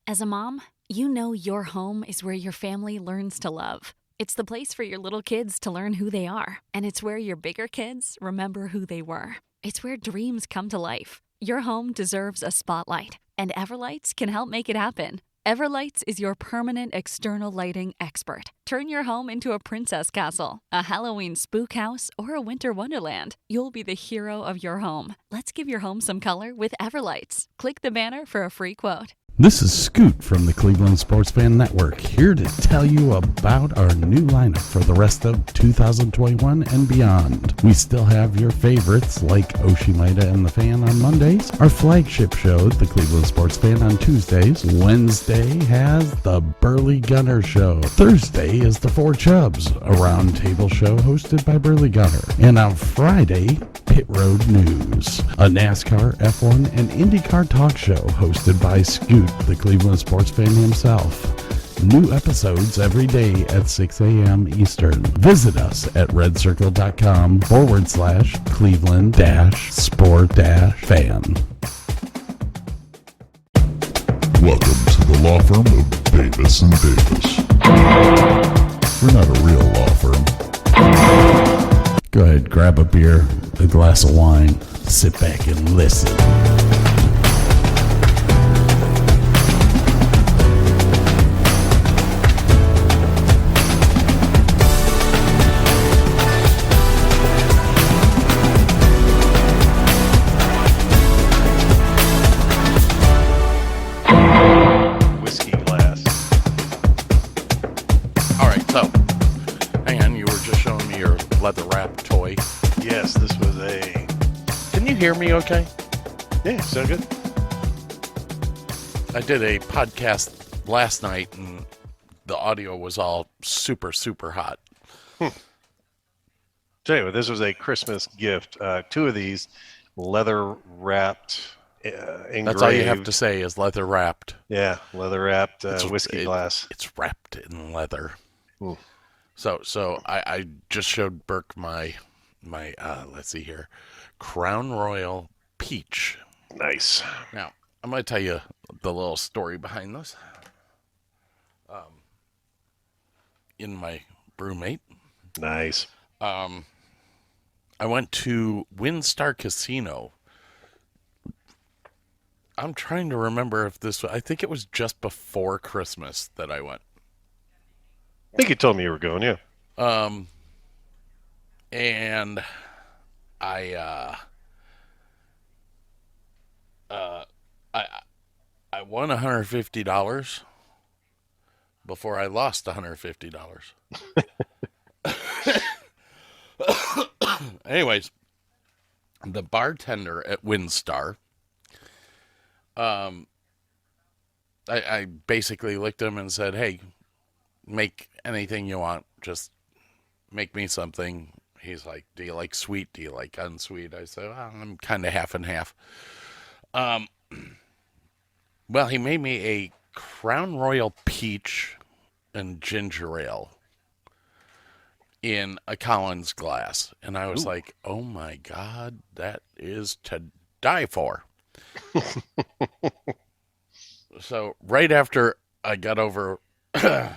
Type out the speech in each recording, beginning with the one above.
As a mom, you know your home is where your family learns to love. It's the place for your little kids to learn who they are, and it's where your bigger kids remember who they were. It's where dreams come to life. Your home deserves a spotlight, and Everlights can help make it happen. Everlights is your permanent external lighting expert. Turn your home into a princess castle, a Halloween spook house, or a winter wonderland. You'll be the hero of your home. Let's give your home some color with Everlights. Click the banner for a free quote. This is Scoot from the Cleveland Sports Fan Network, here to tell you about our new lineup for the rest of 2021 and beyond. We still have your favorites like Oshimida and the Fan on Mondays, our flagship show, the Cleveland Sports Fan, on Tuesdays. Wednesday has the Burley Gunner Show. Thursday is the Four Chubs, a roundtable show hosted by Burley Gunner. And on Friday, Pit Road News, a NASCAR, F1, and IndyCar talk show hosted by Scoot, the Cleveland sports fan himself. New episodes every day at 6 a.m. Eastern. Visit us at redcircle.com/Cleveland-sport-fan. Welcome to the law firm of Davis and Davis. We're not a real law firm. Go ahead, grab a beer, a glass of wine, sit back and listen. Whiskey glass. All right, so hang on. You were just showing me your leather wrap toy. Yes, this was a... Can you hear me okay? Yeah, sound good? I did a podcast last night, and the audio was all super, super hot. So anyway, this was a Christmas gift. Two of these leather wrapped, engraved. That's all you have to say is leather wrapped. Yeah, leather wrapped It's- whiskey glass. It's wrapped in leather. Ooh. So I just showed Burke my let's see here, Crown Royal Peach. Nice. Now I'm going to tell you the little story behind this. In my brewmate, Nice. I went to WinStar Casino. I'm trying to remember if this was, I think it was just before Christmas that I went. I think you told me you were going, yeah. And I won $150 before I lost $150. Anyways, the bartender at WinStar, I basically licked him and said, "Hey, make anything you want. Just make me something." He's like, "Do you like sweet? Do you like unsweet?" I said, "Well, I'm kind of half and half." Well, he made me a Crown Royal Peach and ginger ale in a Collins glass. And I was like, oh my God, that is to die for. So right after I got over the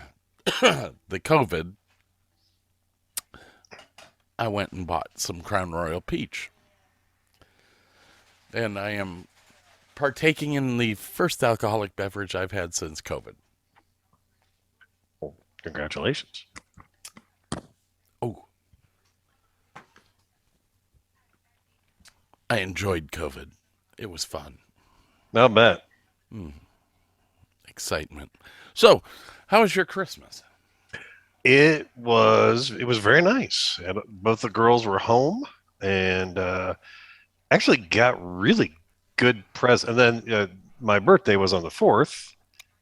COVID, I went and bought some Crown Royal Peach. And I am partaking in the first alcoholic beverage I've had since COVID. Congratulations. Oh. I enjoyed COVID. It was fun. I'll bet. Excitement. So, how was your Christmas? It was very nice. And both the girls were home and actually got really good presents. And then my birthday was on the 4th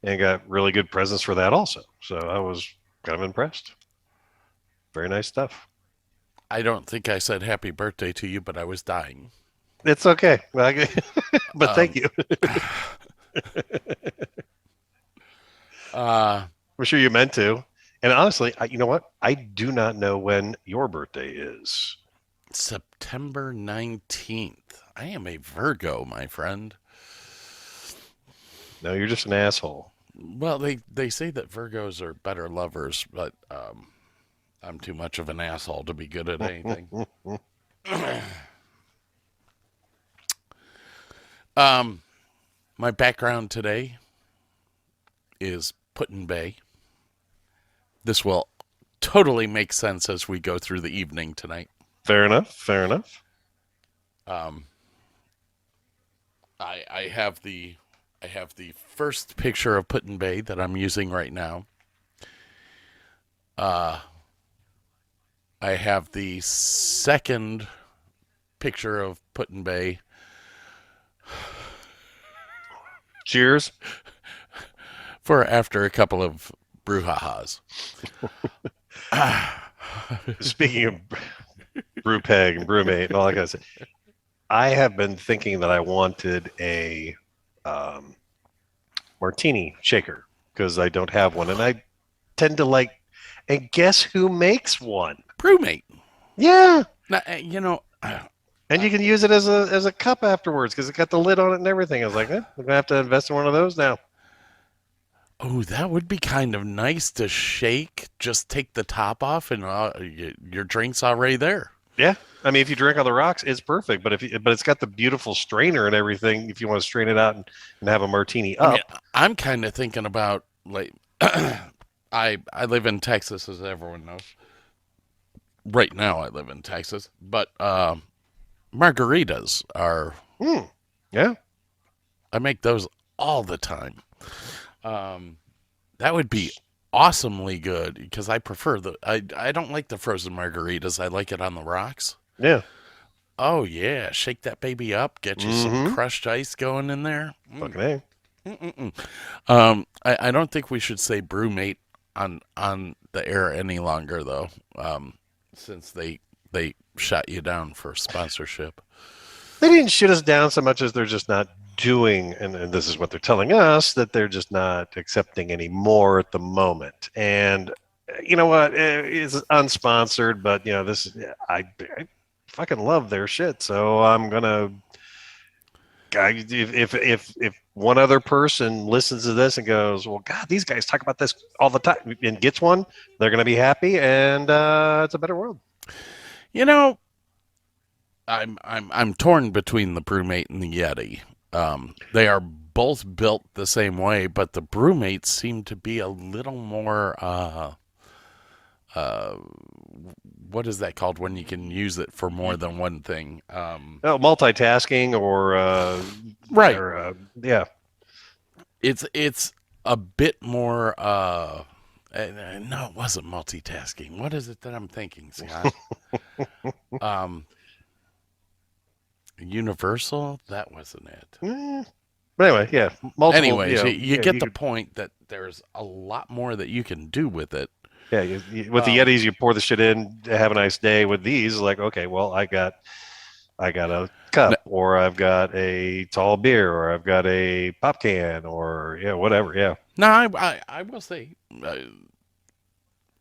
and got really good presents for that also. So I was kind of impressed. Very nice stuff. I don't think I said happy birthday to you, but I was dying. It's okay. But thank you. I'm sure you meant to. And honestly, you know what? I do not know when your birthday is. September 19th. I am a Virgo, my friend. No, you're just an asshole. Well, they say that Virgos are better lovers, but I'm too much of an asshole to be good at anything. My background today is Put-in-Bay. This will totally make sense as we go through the evening tonight. Fair enough. Fair enough. I have the first picture of Put-in-Bay that I'm using right now. I have the second picture of Put-in-Bay. Cheers. For after a couple of brouhahas. Speaking of brewpeg and brewmate and all that kind of stuff, I have been thinking that I wanted a martini shaker because I don't have one, and I tend to like. And guess who makes one? Brewmate. Yeah. Now, And you can use it as a cup afterwards because it's got the lid on it and everything. I was like, I'm gonna have to invest in one of those now. Oh, that would be kind of nice to shake. Just take the top off, and your drink's already there. Yeah, I mean, if you drink on the rocks, it's perfect. But but it's got the beautiful strainer and everything. If you want to strain it out and have a martini up, I'm kind of thinking about like I live in Texas, as everyone knows. Right now, I live in Texas, but margaritas are. Yeah, I make those all the time. That would be awesomely good because I prefer I don't like the frozen margaritas. I like it on the rocks. Yeah. Oh yeah, shake that baby up. Get you some crushed ice going in there. Fucking A. I don't think we should say brewmate on the air any longer though, since they shot you down for sponsorship. They didn't shoot us down so much as they're just not doing, and this is what they're telling us, that they're just not accepting anymore at the moment. And you know what? It's unsponsored, but you know this. I fucking love their shit, so I'm gonna. If one other person listens to this and goes, well, God, these guys talk about this all the time, and gets one, they're gonna be happy, and it's a better world. You know, I'm torn between the Brewmate and the Yeti. They are both built the same way, but the Brewmates seem to be a little more. What is that called when you can use it for more than one thing? Multitasking or right? Or, yeah, it's a bit more. No, it wasn't multitasking. What is it that I'm thinking, Scott? Universal? That wasn't it. But anyway, yeah. Multiple, anyways, you get the point that there's a lot more that you can do with it. Yeah, with the Yetis, you pour the shit in, have a nice day. With these, like, okay, well, I got a cup, or I've got a tall beer, or I've got a pop can, or whatever. Yeah. No, I will say,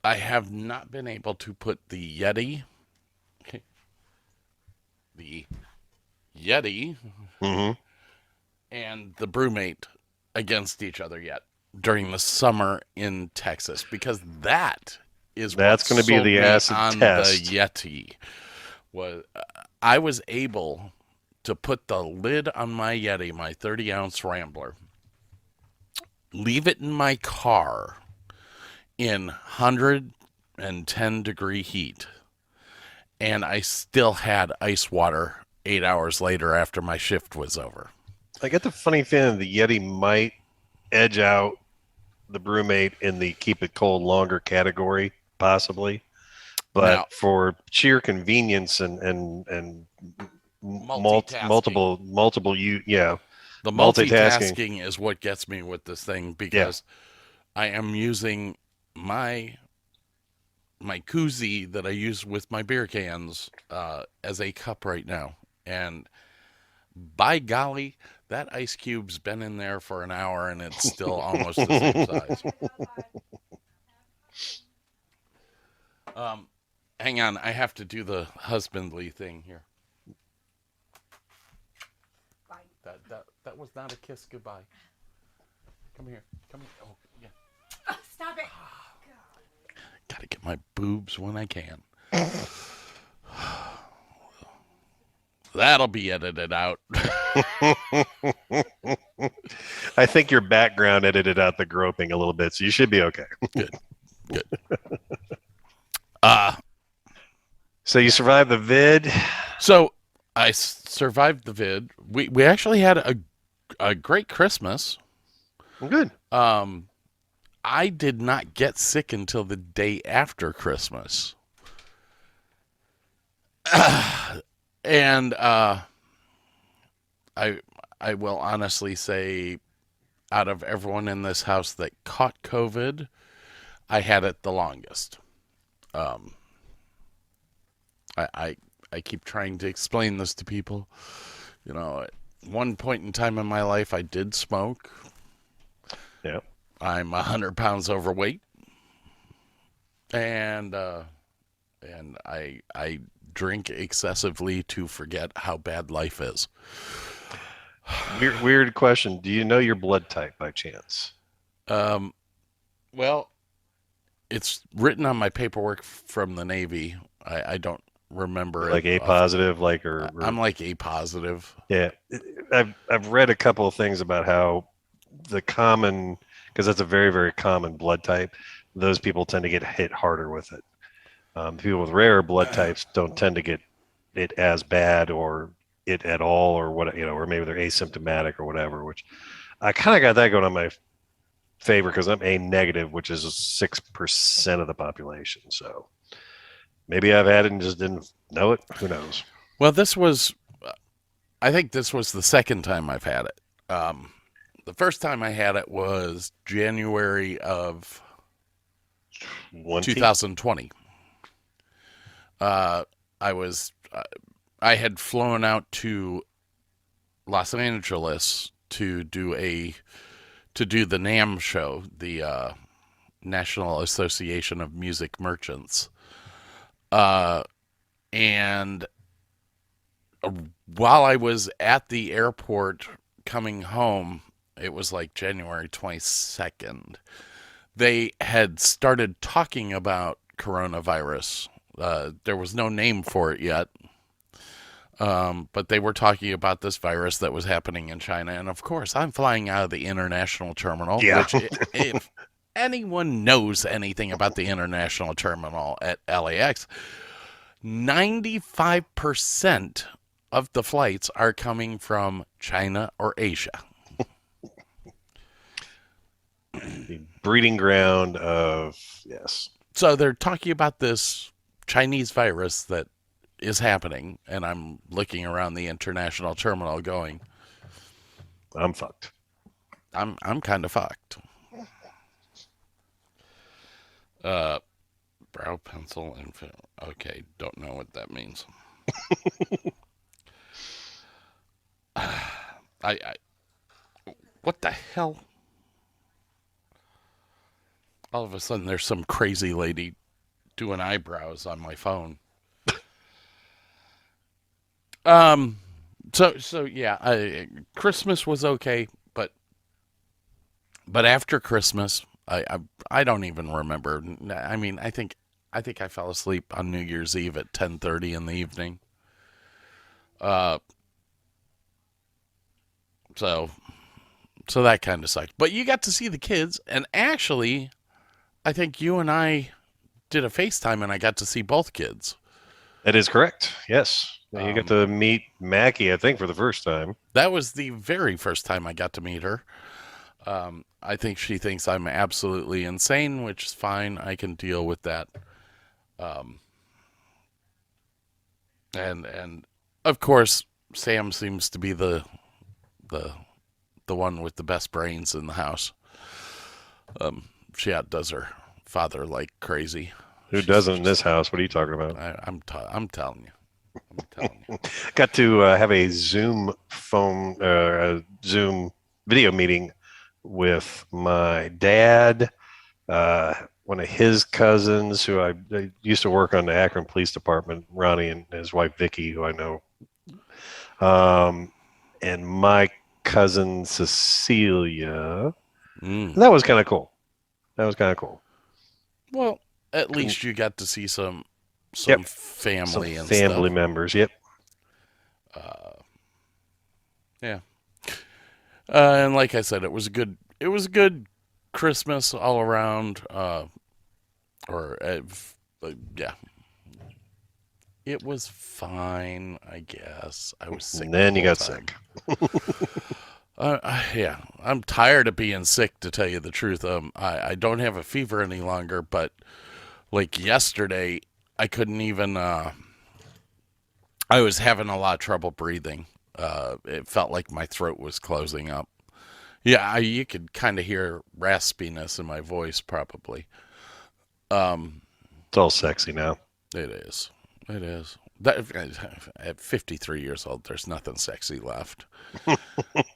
I have not been able to put the Yeti, and the Brewmate against each other yet during the summer in Texas, because that's going to be the acid on test. The Yeti was I was able to put the lid on my Yeti, my 30-ounce Rambler, leave it in my car in 110-degree heat, and I still had ice water 8 hours later after my shift was over. I get the funny feeling the Yeti might edge out the Brewmate in the keep it cold longer category, possibly. But for sheer convenience and multiple the multitasking is what gets me with this thing, because I am using my koozie that I use with my beer cans as a cup right now, and by golly, that ice cube's been in there for an hour and it's still almost the same size. Hang on, I have to do the husbandly thing here. That was not a kiss goodbye. Come here. Come here. Oh, yeah. Oh, stop it. Gotta get my boobs when I can. That'll be edited out. I think your background edited out the groping a little bit, so you should be okay. Good. So you survived the vid. So I survived the vid. We actually had a great Christmas. Good. I did not get sick until the day after Christmas. And I will honestly say, out of everyone in this house that caught COVID, I had it the longest. I keep trying to explain this to people. You know, at one point in time in my life, I did smoke. Yeah. I'm 100 pounds overweight, and I drink excessively to forget how bad life is. Weird question. Do you know your blood type by chance? Well, it's written on my paperwork from the Navy. I don't remember Like it. A positive, like or I'm like A positive. yeah. I've read a couple of things about how the common, because that's a very, very common blood type, those people tend to get hit harder with it. People with rare blood types don't tend to get it as bad or it at all, or what, or maybe they're asymptomatic or whatever, which I kind of got that going on my favor because I'm A negative, which is 6% of the population. So maybe I've had it and just didn't know it. Who knows? Well, I think this was the second time I've had it. The first time I had it was January of 2020. I had flown out to Los Angeles to do the NAMM show, the National Association of Music Merchants, and while I was at the airport coming home, it was like January 22nd, they had started talking about coronavirus. There was no name for it yet. But they were talking about this virus that was happening in China. And of course, I'm flying out of the international terminal, Yeah. which if anyone knows anything about the international terminal at LAX, 95% of the flights are coming from China or Asia. The breeding ground of, yes. So they're talking about this Chinese virus that is happening, and I'm looking around the international terminal going, I'm fucked. I'm kind of fucked. Brow pencil and okay, don't know what that means. I what the hell? All of a sudden, there's some crazy lady doing eyebrows on my phone. So yeah, Christmas was okay, but after Christmas, I don't even remember. I mean, I think I fell asleep on New Year's Eve at 10:30 in the evening. So that kind of sucked. But you got to see the kids, and actually, I think you and I did a FaceTime, and I got to see both kids. That is correct. Yes. You got to meet Mackie, I think, for the first time. That was the very first time I got to meet her. I think she thinks I'm absolutely insane, which is fine. I can deal with that. And of course, Sam seems to be the one with the best brains in the house. She outdoes her father like crazy. Who doesn't in this house? What are you talking about? I'm telling you. Got to have a Zoom Zoom video meeting with my dad, one of his cousins who I used to work on the Akron Police Department, Ronnie and his wife Vicky, who I know, and my cousin Cecilia, And that was kind of cool. Well, at least you got to see some Yep. family Some and family stuff. members. Yep. Yeah. And like I said, it was a good Christmas all around. Yeah, it was fine, I guess. I was sick And then the you whole got time. sick. Yeah, I'm tired of being sick, to tell you the truth. I don't have a fever any longer, but like yesterday, I couldn't even. I was having a lot of trouble breathing. It felt like my throat was closing up. Yeah, you could kind of hear raspiness in my voice, probably. It's all sexy now. It is. It is. That, at 53 years old, there's nothing sexy left. I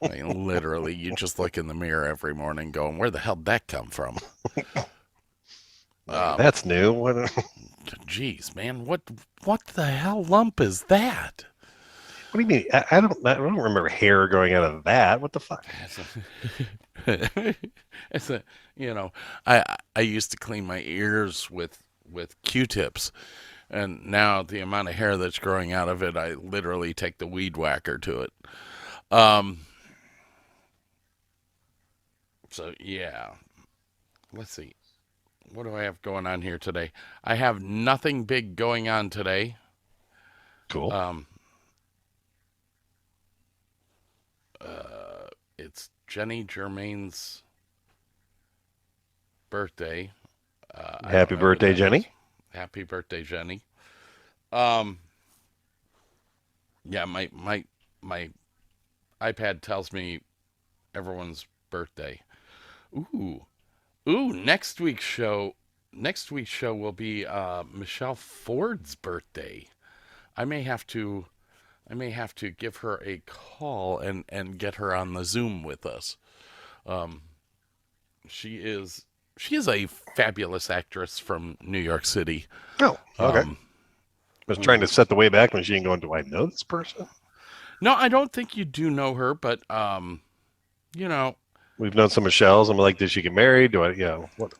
mean, literally, you just look in the mirror every morning going, where the hell did that come from? That's new. What Jeez, man, what the hell lump is that? do you mean? I don't remember hair growing out of that. What the fuck? It's a, I used to clean my ears with Q-tips, and now the amount of hair that's growing out of it, I literally take the weed whacker to it. So yeah, let's see. What do I have going on here today? I have nothing big going on today. Cool. It's Jenny Germain's birthday. Happy birthday, Jenny. Happy birthday, Jenny. Yeah, my iPad tells me everyone's birthday. Ooh. Next week's show will be Michelle Ford's birthday. I may have to give her a call and get her on the Zoom with us. She is a fabulous actress from New York City. Oh, okay. I was trying to set the Wayback Machine going, do I know this person? No, I don't think you do know her, but We've known some Michelles. I'm like, did she get married? What?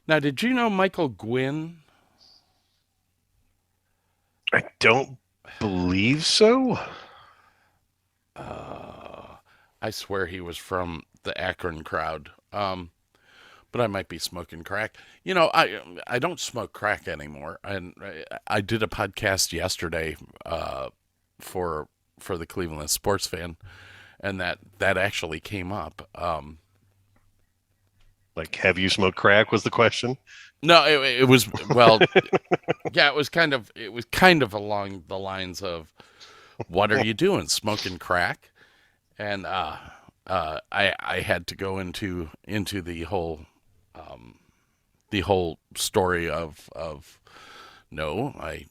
Now, did you know Michael Gwynn? I don't believe so. I swear he was from the Akron crowd. But I might be smoking crack. I don't smoke crack anymore. And I did a podcast yesterday for the Cleveland Sports Fan, and that actually came up. Like, have you smoked crack was the question. No, it was, well, yeah, it was kind of along the lines of, what are you doing, smoking crack? And I had to go into the whole story of no, I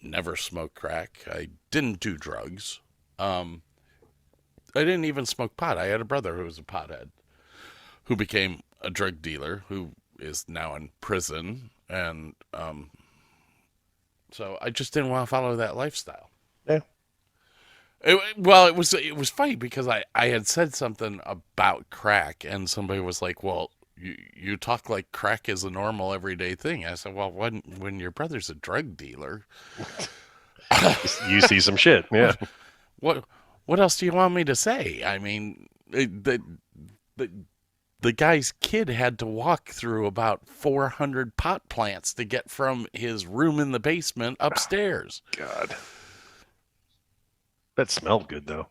never smoked crack. I didn't do drugs. I didn't even smoke pot. I had a brother who was a pothead, who became a drug dealer, who is now in prison, and so I just didn't want to follow that lifestyle. Yeah. It was funny because I had said something about crack, and somebody was like, well, you talk like crack is a normal everyday thing. I said, well, when your brother's a drug dealer, You see some shit. Yeah. what else do you want me to say? I mean, the guy's kid had to walk through about 400 pot plants to get from his room in the basement upstairs. God. That smelled good, though.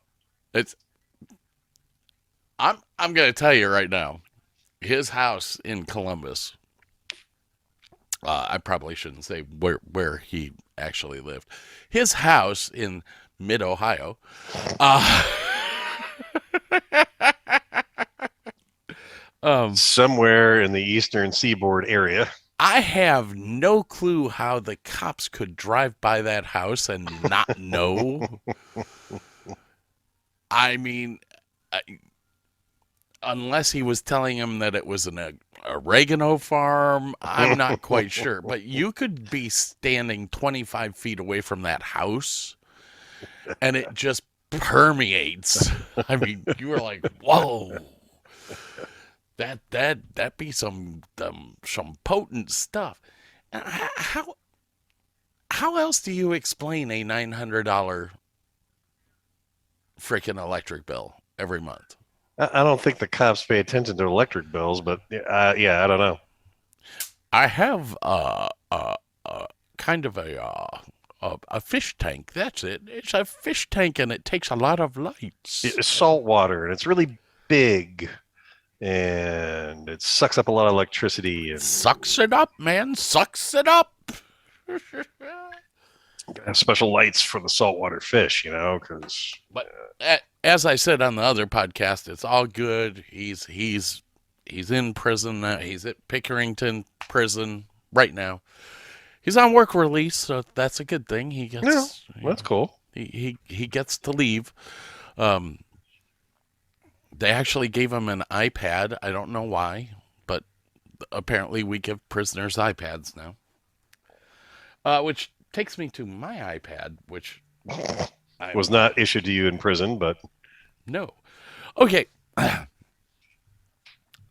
I'm going to tell you right now, his house in Columbus, I probably shouldn't say where he actually lived. His house in mid-Ohio, Somewhere in the eastern seaboard area. I have no clue how the cops could drive by that house and not know. I mean, unless he was telling him that it was an oregano farm, I'm not quite sure. But you could be standing 25 feet away from that house, and it just permeates. I mean, you were like, whoa. That be some potent stuff. How else do you explain a $900 freaking electric bill every month? I don't think the cops pay attention to electric bills, but yeah, I don't know. I have kind of a fish tank. That's it. It's a fish tank, and it takes a lot of lights. It's salt water, and it's really big, and it sucks up a lot of electricity. And Sucks it up, man. Sucks it up. have special lights for the saltwater fish, because But as I said on the other podcast, it's all good. He's in prison now. He's at Pickerington prison right now. He's on work release, so that's a good thing. He gets that's cool. He gets to leave. They actually gave him an iPad. I don't know why, but apparently we give prisoners iPads now. Which takes me to my iPad, which was not issued to you in prison, but no. Okay.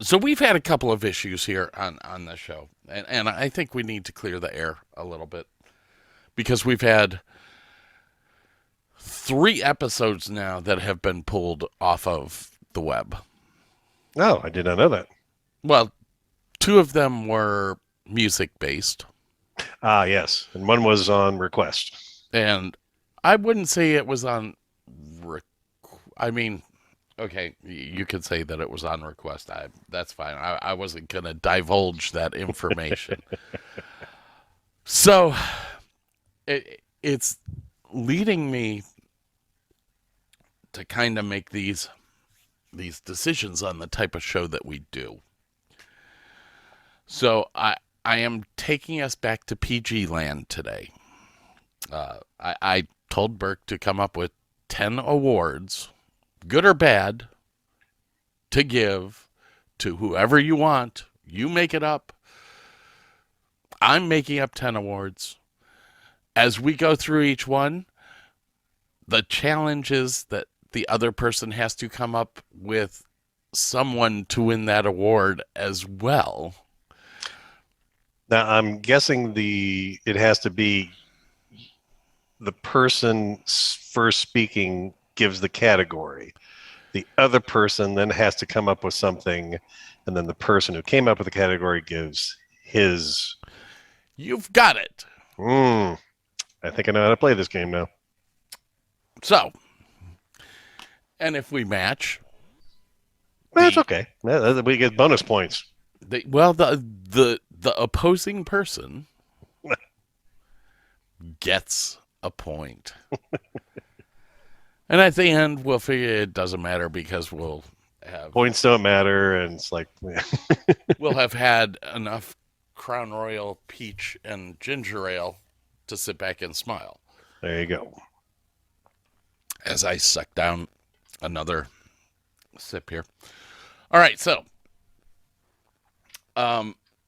So we've had a couple of issues here on the show, and I think we need to clear the air a little bit because we've had 3 episodes now that have been pulled off of the web. No, I did not know that. Well, 2 of them were music-based. Ah, yes, and one was on request. And I wouldn't say it was on... okay, you could say that it was on request. That's fine. I wasn't going to divulge that information. So, it's leading me to kind of make these decisions on the type of show that we do. So, I am taking us back to PG land today. I told Burke to come up with 10 awards, good or bad, to give to whoever you want. You make it up. I'm making up 10 awards. As we go through each one, the challenge is that the other person has to come up with someone to win that award as well. Now, I'm guessing it has to be the person first speaking gives the category. The other person then has to come up with something, and then the person who came up with the category gives his. You've got it. I think I know how to play this game now. So, and if we match, That's okay. We get bonus points. The opposing person gets a point. And at the end, we'll figure it doesn't matter because we'll have... Points don't matter, and it's like... we'll have had enough Crown Royal peach and ginger ale to sit back and smile. There you go. As I suck down another sip here. All right, so...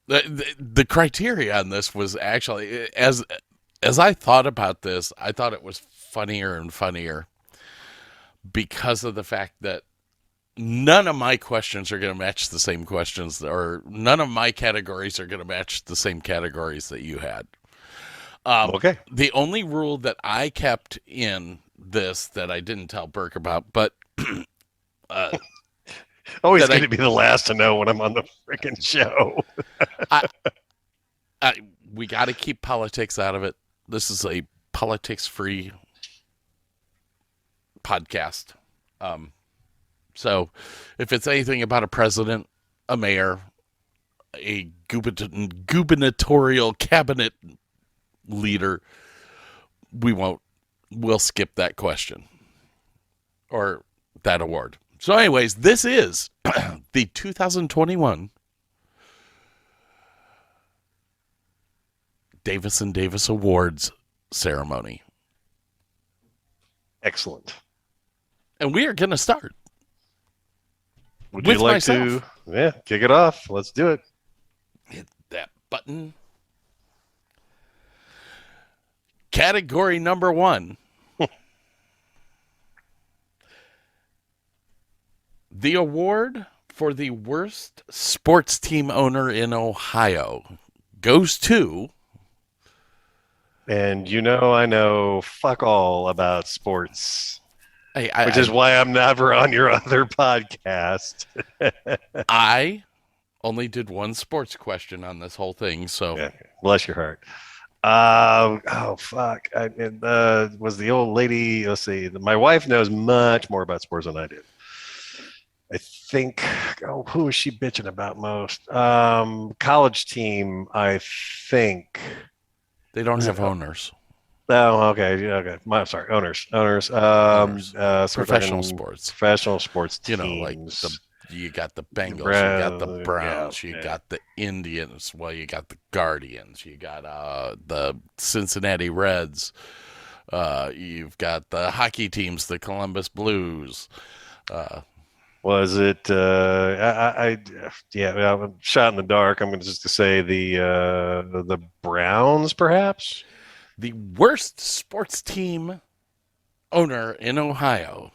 The criteria on this was actually, as I thought about this, I thought it was funnier and funnier because of the fact that none of my questions are going to match the same questions, or none of my categories are going to match the same categories that you had. Okay. The only rule that I kept in this that I didn't tell Burke about, but... Always going to be the last to know when I'm on the freaking show. We got to keep politics out of it. This is a politics-free podcast. So if it's anything about a president, a mayor, a gubernatorial cabinet leader, we'll skip that question or that award. So anyways, this is the 2021 Davis & Davis Awards ceremony. Excellent. And we are going to start. Would you like to kick it off? Let's do it. Hit that button. Category number 1. The award for the worst sports team owner in Ohio goes to. And I know fuck all about sports, which is I why I'm never on your other podcast. I only did one sports question on this whole thing, so Yeah, bless your heart. Oh fuck! It was the old lady. Let's see. My wife knows much more about sports than I do. I think. Oh, who is she bitching about most? College team. I think. they don't Was have it? owners. Oh, okay. Yeah, okay. Sorry, owners. Owners. So we're Professional talking sports. professional sports You know, like teams. you got the Bengals, you got the Yeah, Browns, you yeah. got the Indians, well, you got the Guardians, you got the Cincinnati Reds, you've got the hockey teams, the Columbus Blues. Was it? Yeah. Well, I'm shot in the dark. I'm going to just to say the Browns, perhaps. The worst sports team owner in Ohio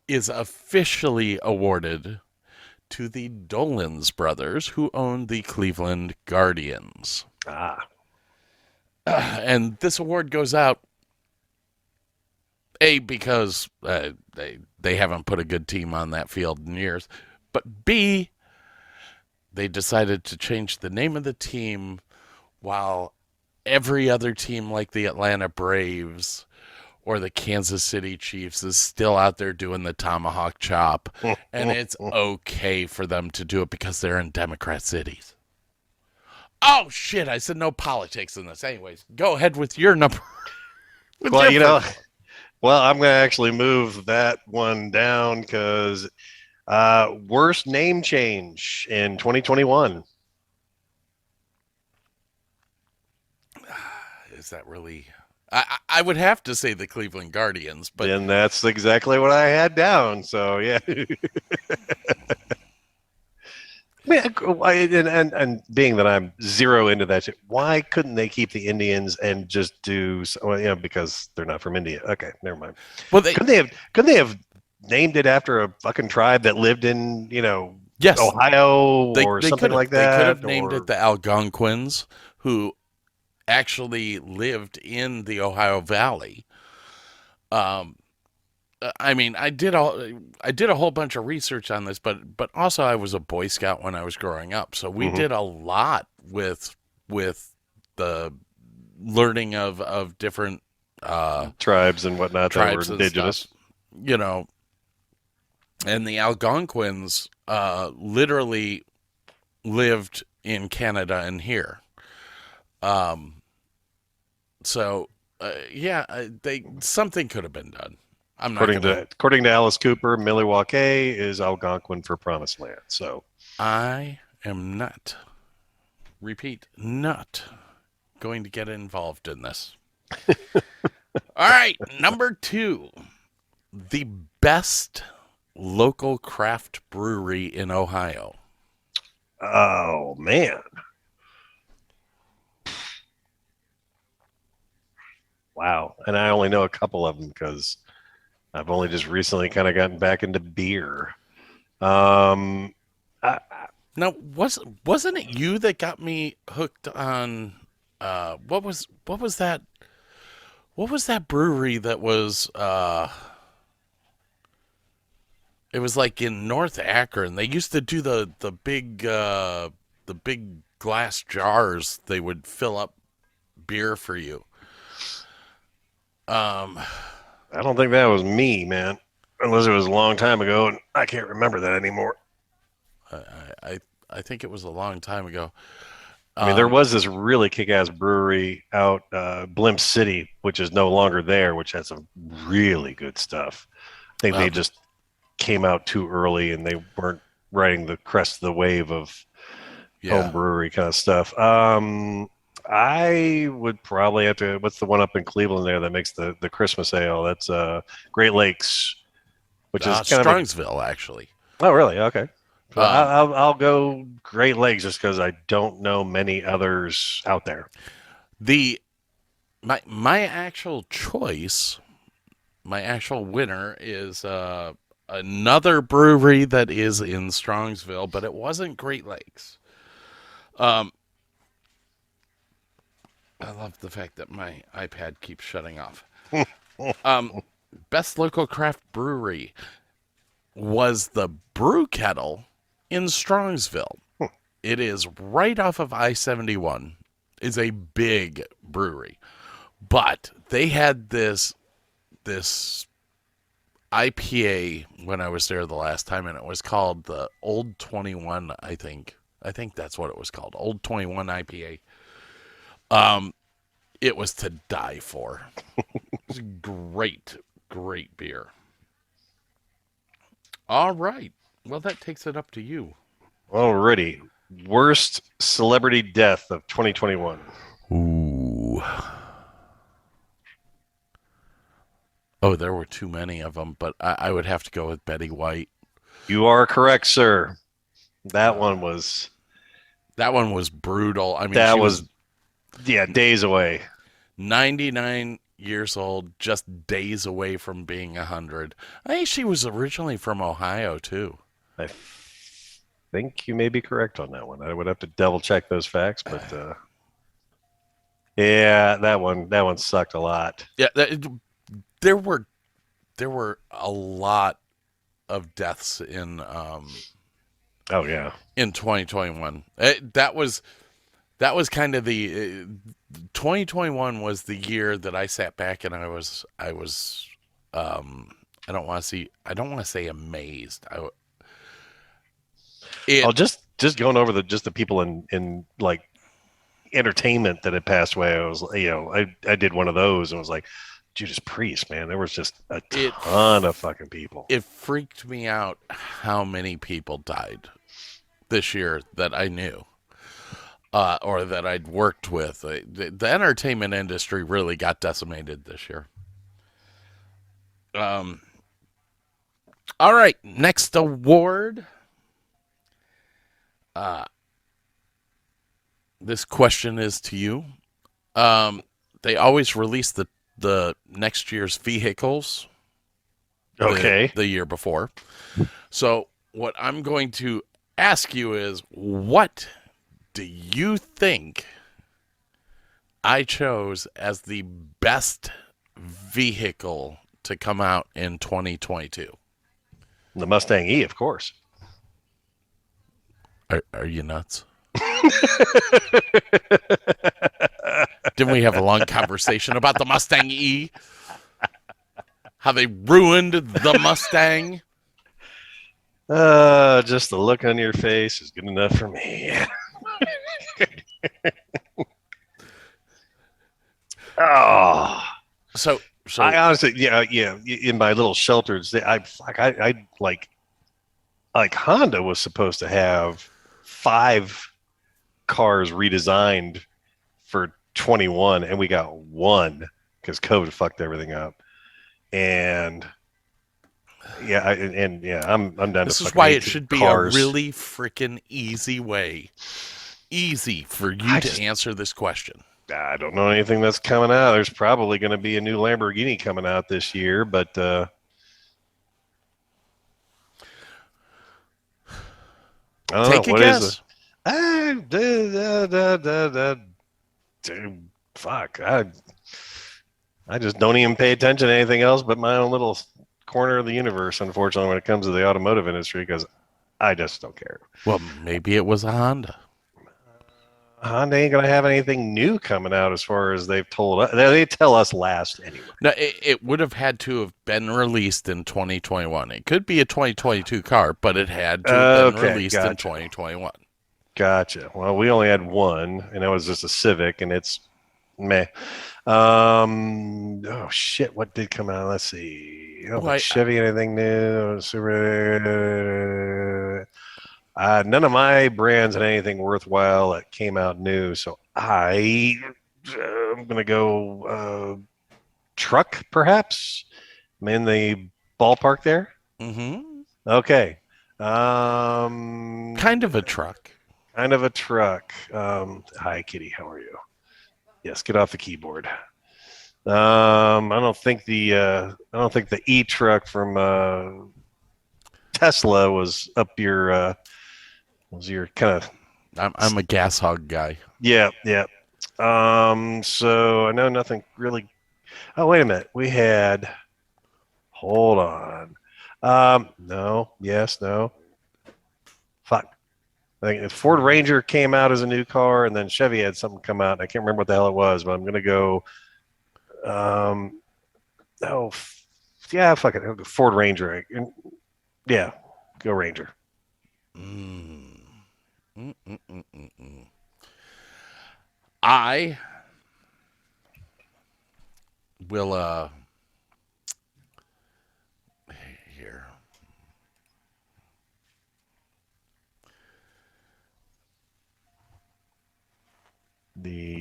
is officially awarded to the Dolans brothers, who own the Cleveland Guardians. Ah, And this award goes out, because they haven't put a good team on that field in years, but B, they decided to change the name of the team while every other team like the Atlanta Braves or the Kansas City Chiefs is still out there doing the tomahawk chop, and it's okay for them to do it because they're in Democrat cities. Oh, shit, I said no politics in this. Anyways, go ahead with your number. well, well, I'm going to actually move that one down because worst name change in 2021. Is that really... I would have to say the Cleveland Guardians, but... And that's exactly what I had down. So, yeah. And being that I'm zero into that shit, why couldn't they keep the Indians and just do? Well, because they're not from India. Okay, never mind. Well, couldn't they have named it after a fucking tribe that lived in yes, Ohio they something could've, like that? They could have named it the Algonquins, who actually lived in the Ohio Valley. I mean, I did a whole bunch of research on this, but also I was a Boy Scout when I was growing up, so we did a lot with the learning of different tribes and whatnot that were indigenous. And the Algonquins literally lived in Canada and here. Something could have been done. According to Alice Cooper, Milwaukee is Algonquin for Promised Land. So I am not going to get involved in this. All right, number 2, the best local craft brewery in Ohio. Oh man. Wow. And I only know a couple of them because I've only just recently kind of gotten back into beer. Now, wasn't it you that got me hooked on what was that brewery that was it was like in North Akron. They used to do the big glass jars. They would fill up beer for you. I don't think that was me, man. Unless it was a long time ago, and I can't remember that anymore. I think it was a long time ago. I mean, there was this really kick-ass brewery out Blimp City, which is no longer there, which had some really good stuff. I think they just came out too early, and they weren't riding the crest of the wave of home brewery kind of stuff. I would probably have to. What's the one up in Cleveland there that makes the Christmas ale? That's Great Lakes, which is kind Strongsville, actually. Oh, really? Okay. So I'll go Great Lakes just because I don't know many others out there. My actual choice, my actual winner is another brewery that is in Strongsville, but it wasn't Great Lakes. I love the fact that my iPad keeps shutting off. Best local craft brewery was the Brew Kettle in Strongsville. It is right off of I-71. It's a big brewery. But they had this IPA when I was there the last time, and it was called the Old 21, I think. I think that's what it was called, Old 21 IPA. It was to die for. It was great, great beer. All right. Well, that takes it up to you. Alrighty. Worst celebrity death of 2021. Ooh. Oh, there were too many of them, but I would have to go with Betty White. You are correct, sir. That one was brutal. I mean, that she was days away. 99 years old, just days away from being 100. I think she was originally from Ohio, too. I think you may be correct on that one. I would have to double check those facts, but yeah, that one sucked a lot. Yeah, there were a lot of deaths in in 2021. That was kind of the 2021 was the year that I sat back and I was I don't want to say amazed. Just going over the people in like entertainment that had passed away. I was, I did one of those and was like, Judas Priest, man, there was just a ton of fucking people. It freaked me out how many people died this year that I knew. Or that I'd worked with. The entertainment industry really got decimated this year. All right, next award. This question is to you. They always release the next year's vehicles. Okay. The year before. So what I'm going to ask you is, what do you think I chose as the best vehicle to come out in 2022? The Mustang E, of course. Are you nuts? Didn't we have a long conversation about the Mustang E? How they ruined the Mustang? Just the look on your face is good enough for me. Oh, so I honestly, yeah. In my little shelters, I like Honda was supposed to have 5 cars redesigned for 21, and we got 1 because COVID fucked everything up. And I'm done. This is why it should be cars. A really freaking easy for you to answer this question. I don't know anything that's coming out. There's probably going to be a new Lamborghini coming out this year, but I don't take know. A guess. Fuck. I just don't even pay attention to anything else but my own little corner of the universe, unfortunately, when it comes to the automotive industry, because I just don't care. Well, maybe it was a Honda. Honda ain't going to have anything new coming out as far as they've told us. They tell us last anyway. No, it would have had to have been released in 2021. It could be a 2022 car, but it had to have been released in 2021. Gotcha. Well, we only had one, and that was just a Civic, and it's meh. Oh, shit. What did come out? Let's see. Chevy, anything new? Super. None of my brands had anything worthwhile that came out new, so I'm gonna go truck, perhaps. I'm in the ballpark there. Mm-hmm. Okay. Kind of a truck. Kind of a truck. Hi, Kitty. How are you? Yes, get off the keyboard. I don't think the E truck from Tesla was up your kind of I'm a gas hog guy. yeah. So I know nothing really. Oh, wait a minute. We had. Hold on. No. Yes. No. Fuck. I think Ford Ranger came out as a new car, and then Chevy had something come out. I can't remember what the hell it was, but I'm gonna go. Oh, yeah. Fuck it. I'll go Ford Ranger. Yeah. Go Ranger. Mm. Mm. I will here.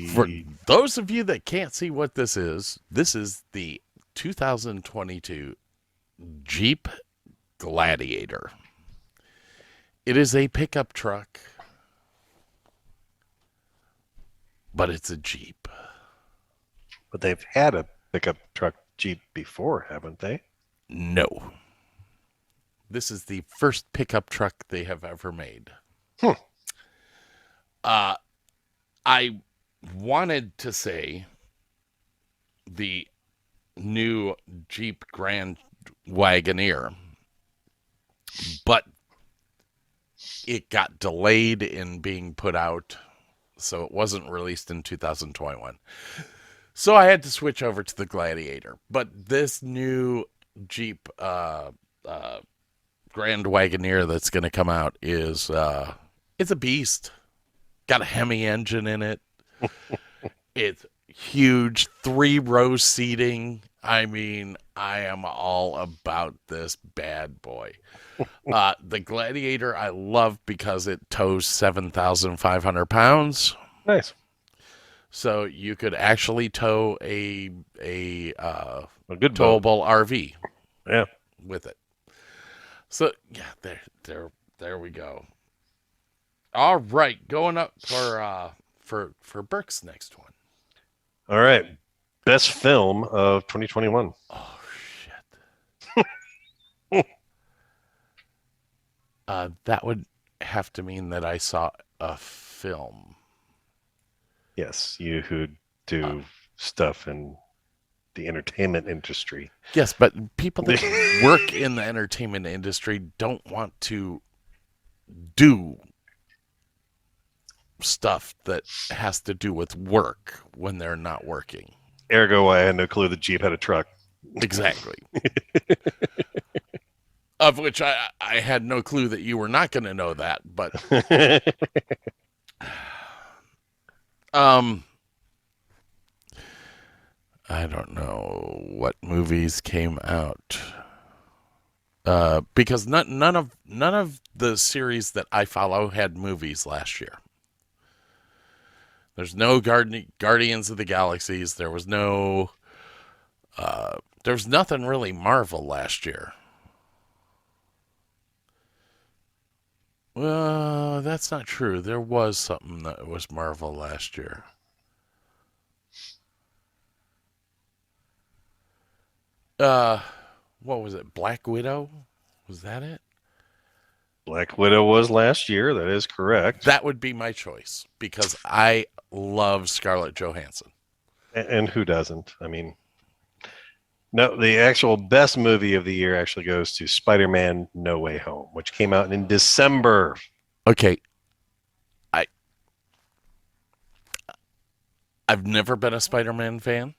For those of you that can't see what this is the 2022 Jeep Gladiator. It is a pickup truck, but it's a Jeep. But they've had a pickup truck Jeep before, haven't they? No. This is the first pickup truck they have ever made. I wanted to say the new Jeep Grand Wagoneer, but it got delayed in being put out, so it wasn't released in 2021. So I had to switch over to the Gladiator. But this new Jeep Grand Wagoneer that's going to come out is it's a beast. Got a Hemi engine in it. It's huge, 3-row seating. I mean, I am all about this bad boy. The Gladiator I love because it tows 7,500 pounds. Nice. So you could actually tow a good boat. towable RV. Yeah. With it. So yeah, there we go. All right, going up for Burke's next one. All right. Best film of 2021. Oh shit. That would have to mean that I saw a film. Yes, you who do stuff in the entertainment industry. Yes, but people that work in the entertainment industry don't want to do stuff that has to do with work when they're not working. Ergo, I had no clue the Jeep had a truck. Exactly. Of which I had no clue that you were not going to know that, but I don't know what movies came out. Because none of the series that I follow had movies last year. There's no Guardians of the Galaxies. There was no. There's nothing really Marvel last year. Well, that's not true. There was something that was Marvel last year. What was it? Black Widow? Was that it? Black Widow was last year. That is correct. That would be my choice because I love Scarlett Johansson. And who doesn't? I mean, no, the actual best movie of the year actually goes to Spider-Man No Way Home, which came out in December. Okay. I've never been a Spider-Man fan.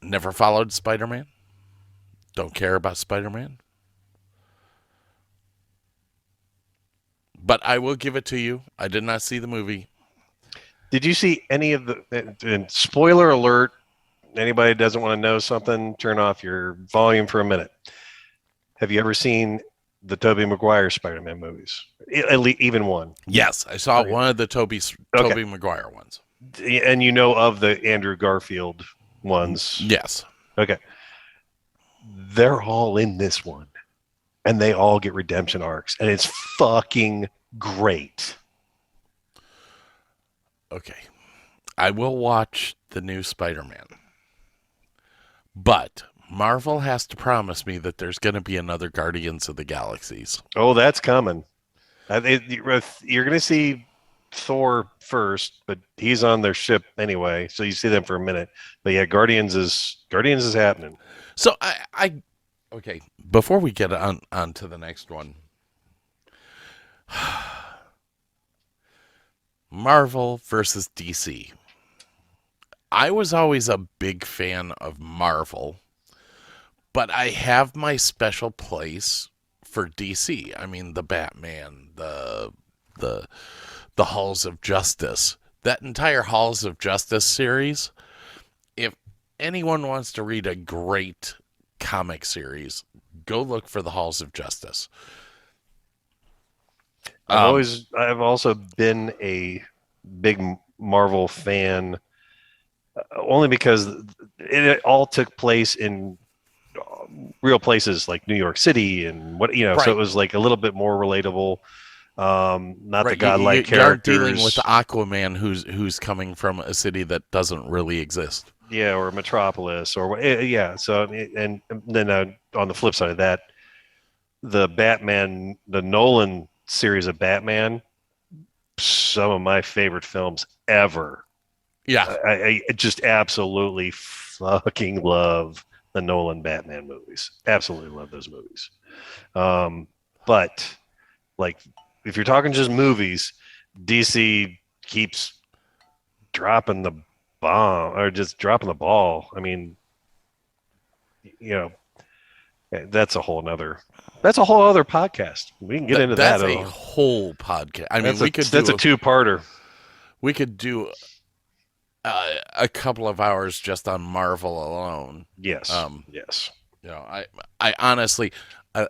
Never followed Spider-Man. Don't care about Spider-Man. But I will give it to you. I did not see the movie. Did you see any of the, and spoiler alert, anybody doesn't want to know something, turn off your volume for a minute. Have you ever seen the Tobey Maguire Spider-Man movies? At least even one? Yes, I saw one of the Tobey Maguire ones. And you know of the Andrew Garfield ones? Yes. Okay. They're all in this one. And they all get redemption arcs. And it's fucking great. Okay. I will watch the new Spider-Man. But Marvel has to promise me that there's going to be another Guardians of the Galaxies. Oh, that's coming. You're going to see Thor first, but he's on their ship anyway, so you see them for a minute. But yeah, Guardians is happening. So okay, before we get on to the next one, Marvel versus DC. I was always a big fan of Marvel, but I have my special place for DC. I mean, the Batman, the Halls of Justice, that entire Halls of Justice series. If anyone wants to read a great comic series, go look for the Halls of Justice. I've also been a big Marvel fan, only because it all took place in real places like New York City and Right. so it was like a little bit more relatable. Not the Right, godlike you aren't characters. dealing with the Aquaman who's coming from a city that doesn't really exist. Yeah, or Metropolis, or yeah. So and then on the flip side of that, the Nolan series of Batman, some of my favorite films ever. Yeah, I just absolutely fucking love the Nolan Batman movies. Absolutely love those movies. But like, if you're talking just movies, DC keeps dropping the bomb or just dropping the ball. I mean, that's a whole other podcast. We can get into that. That's a whole podcast. I mean, that's a two-parter. We could do a couple of hours just on Marvel alone. Yes. Yes. I honestly, I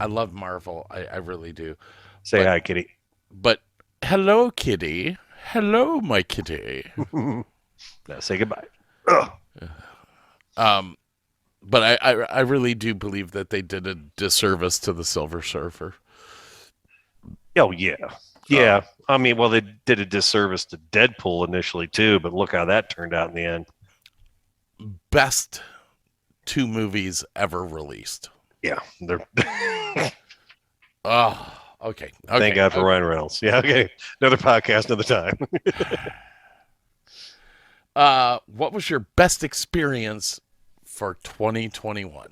love Marvel. I really do. Say hi, kitty. But hello, kitty. Hello, my kitty. Now say goodbye. Ugh. But I really do believe that they did a disservice to the Silver Surfer. Oh yeah, yeah. I mean, well, they did a disservice to Deadpool initially too, but look how that turned out in the end. Best 2 movies ever released. Yeah, they're. Oh, okay. Thank God for Ryan Reynolds. Yeah, okay. Another podcast, another time. What was your best experience for 2021?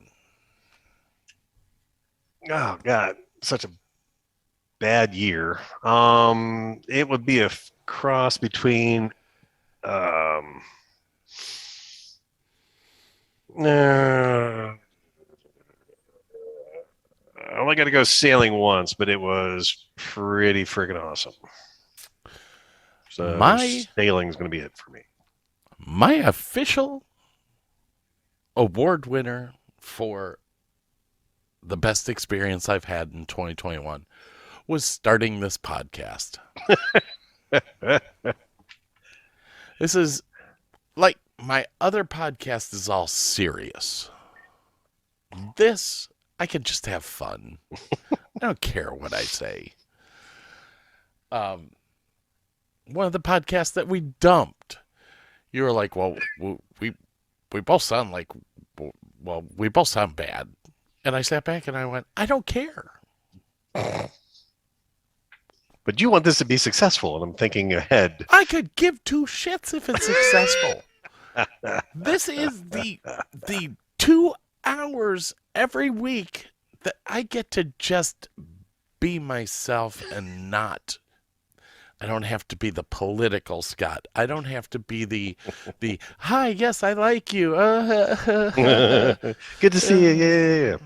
Oh God, such a bad year. It would be a cross between I only got to go sailing once, but it was pretty freaking awesome. So sailing's going to be it for me. My official award winner for the best experience I've had in 2021 was starting this podcast. This is like my other podcast is all serious. This, I can just have fun. I don't care what I say. One of the podcasts that we dumped, you were like, well, we both sound like, well, we both sound bad. And I sat back and I went, I don't care. But you want this to be successful, and I'm thinking ahead. I could give 2 shits if it's successful. This is the 2 hours every week that I get to just be myself and not. I don't have to be the political Scott. I don't have to be the hi, yes, I like you. Good to see you. Yeah.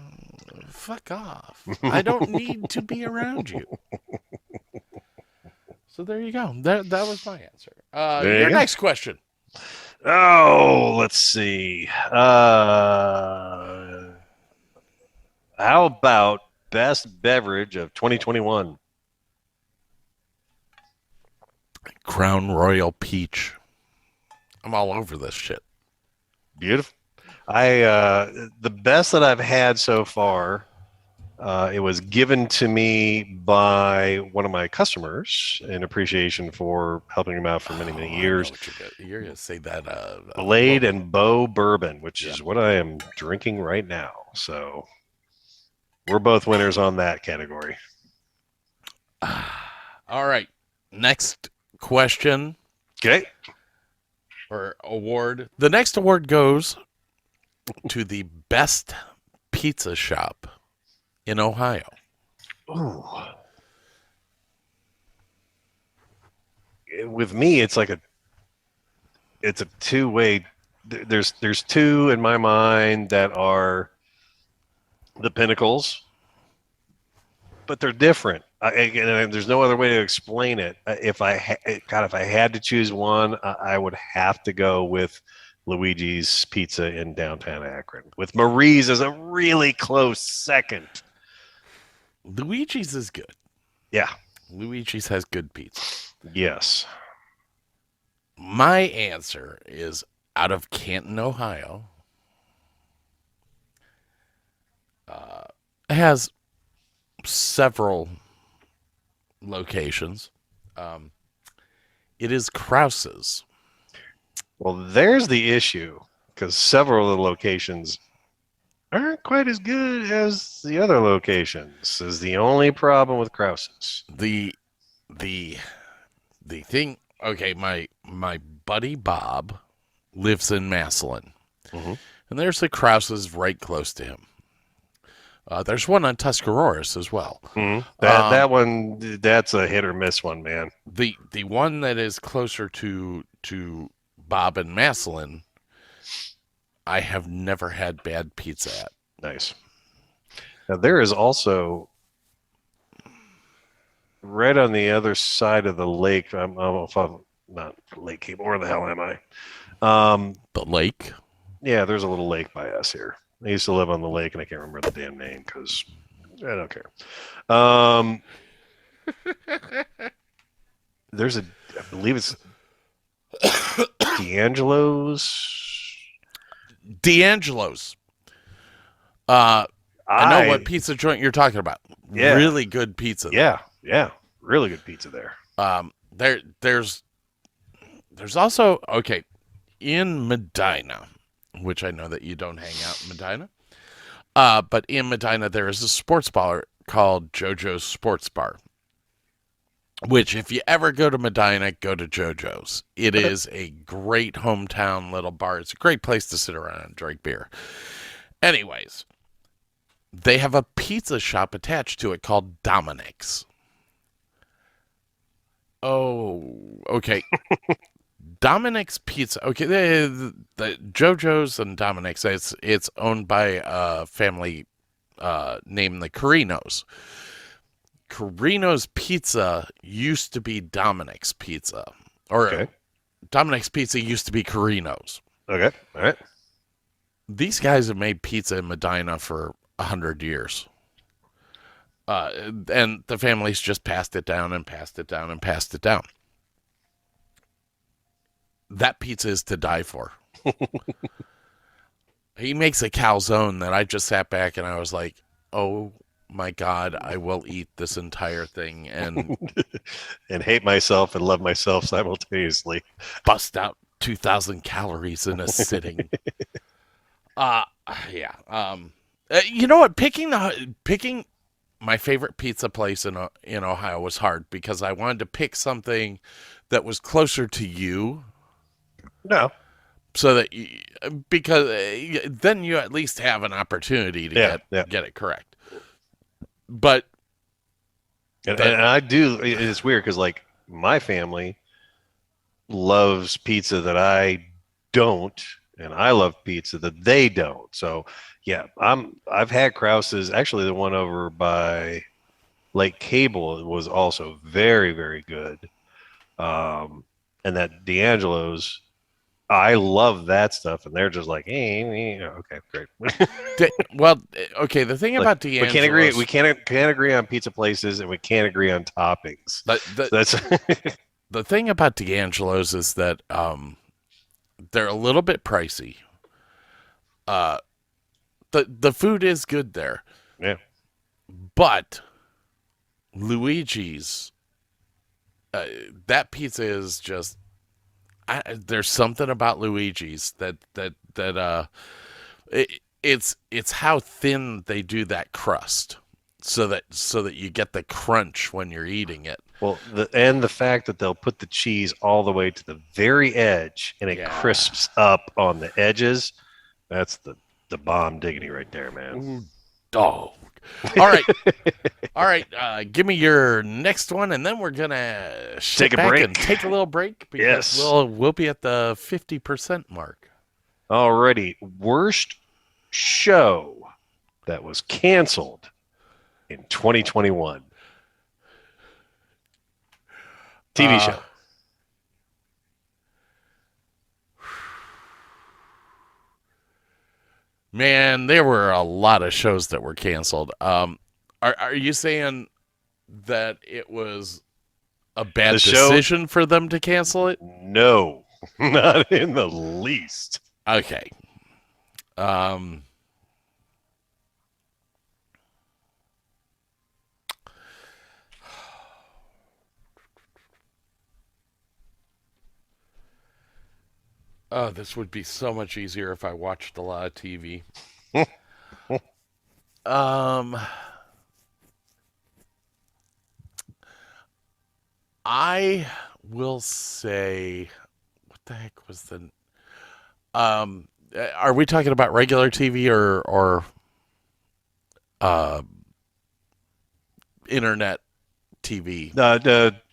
Fuck off. I don't need to be around you. So there you go. That was my answer. Your next question. Oh, let's see. How about best beverage of 2021? Crown Royal Peach. I'm all over this shit. Beautiful. The best that I've had so far It was given to me by one of my customers in appreciation for helping him out for many, many I know years. what you're gonna say that Blade and Bow bourbon, which Yeah. is what I am drinking right now. So we're both winners on that category. All right. Next question Okay. or award. The next award goes to the best pizza shop in Ohio. Ooh. With me, it's a two-way. There's two in my mind that are the pinnacles, but they're different. And there's no other way to explain it. If I had to choose one, I would have to go with Luigi's Pizza in downtown Akron, with Marie's as a really close second. Luigi's is good. Yeah. Luigi's has good pizza. Yes. My answer is out of Canton, Ohio. It has several locations. It is Krause's. Well, there's the issue, because several of the locations aren't quite as good as the other locations. Is the only problem with Krause's. The thing. Okay, my buddy Bob lives in Massillon, Mm-hmm. and there's the Krause's right close to him. There's one on Tuscaroras as well. Mm-hmm. That one, that's a hit or miss one, man. The one that is closer to Bob and Massillon, I have never had bad pizza at. Nice. Now there is also right on the other side of the lake. I'm not Lake Cable. Where the hell am I? The lake. Yeah, there's a little lake by us here. I used to live on the lake, and I can't remember the damn name because I don't care. There's I believe it's D'Angelo's. I know what pizza joint you're talking about. Yeah. Really good pizza. Yeah, really good pizza there. There's also, okay, in Medina, which I know that you don't hang out in Medina, but in Medina there is a sports bar called JoJo's Sports Bar, which if you ever go to Medina, go to JoJo's. It is a great hometown little bar. It's a great place to sit around and drink beer. Anyways, they have a pizza shop attached to it called Dominic's. Oh, okay. Dominic's Pizza. Okay, the JoJo's and Dominic's. It's owned by a family named the Carinos. Carino's Pizza used to be Dominic's Pizza, or Okay. Dominic's Pizza used to be Carino's. Okay, all right. These guys have made pizza in Medina for 100 years. And the family's just passed it down and passed it down and passed it down. That pizza is to die for. He makes a calzone that I just sat back and I was like, oh my God, I will eat this entire thing and And hate myself and love myself simultaneously. bust out 2,000 calories in a sitting. Yeah. You know what? Picking my favorite pizza place in Ohio was hard because I wanted to pick something that was closer to you, No. so that because then you at least have an opportunity to get it correct. But And I do. It's weird because like my family loves pizza that I don't, and I love pizza that they don't. So yeah, I've had Krause's. Actually, the one over by Lake Cable was also very, very good. And that D'Angelo's, I love that stuff, and they're just like, hey, okay, great. well, okay. The thing about D'Angelo's, we can't agree on pizza places, and we can't agree on toppings. That's the thing about D'Angelo's is that they're a little bit pricey. The food is good there. Yeah. But Luigi's, that pizza is just. There's something about Luigi's it's how thin they do that crust, so that you get the crunch when you're eating it. Well, the fact that they'll put the cheese all the way to the very edge and it crisps up on the edges, that's the bomb diggity right there, man. Dog. All right. Give me your next one, and then we're gonna take a break and take a little break because we'll be at the 50% mark. Alrighty, worst show that was canceled in 2021. TV show. Man, there were a lot of shows that were canceled. Are you saying that it was a bad decision for them to cancel it? No, not in the least. Okay. Oh, this would be so much easier if I watched a lot of TV. I will say, what the heck was the? Are we talking about regular TV or internet TV?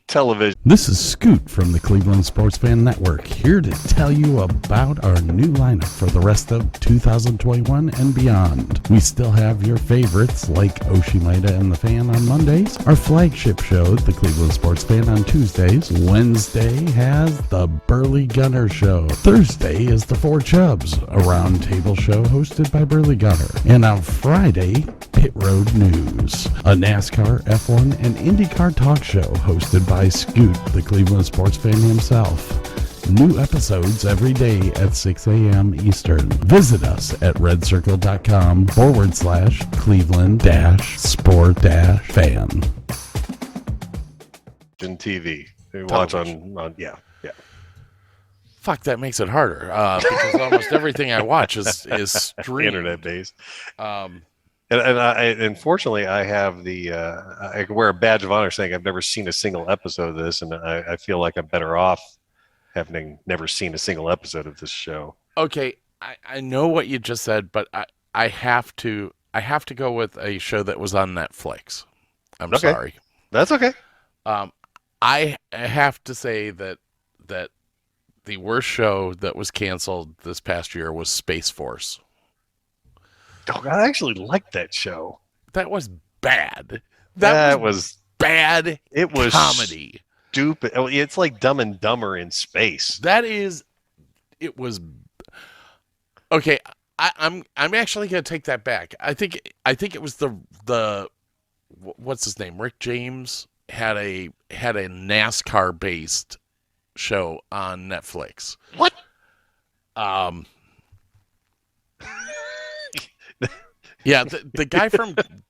Television. This is Scoot from the Cleveland Sports Fan Network, here to tell you about our new lineup for the rest of 2021 and beyond. We still have your favorites like Oshimida and the Fan on Mondays, our flagship show, the Cleveland Sports Fan, on Tuesdays. Wednesday has the Burley Gunner Show. Thursday is the Four Chubs, a roundtable show hosted by Burley Gunner. And on Friday, Pit Road News, a NASCAR, F1, and IndyCar talk show hosted by Scoot, the Cleveland sports fan himself. New episodes every day at 6 a.m. Eastern. Visit us at redcircle.com/Cleveland-sport-fan. In TV. They watch on yeah. Fuck, that makes it harder because almost everything I watch is streamed. Internet based. And unfortunately, I have I can wear a badge of honor saying I've never seen a single episode of this, and I feel like I'm better off having never seen a single episode of this show. Okay, I know what you just said, but I have to go with a show that was on Netflix. I'm sorry. That's okay. I have to say that the worst show that was canceled this past year was Space Force. Oh, I actually liked that show. That was bad. That was bad. It was comedy. Stupid. It's like Dumb and Dumber in space. It was. Okay, I'm actually gonna take that back. I think it was the what's his name? Rick James had a NASCAR based show on Netflix. What? Yeah, the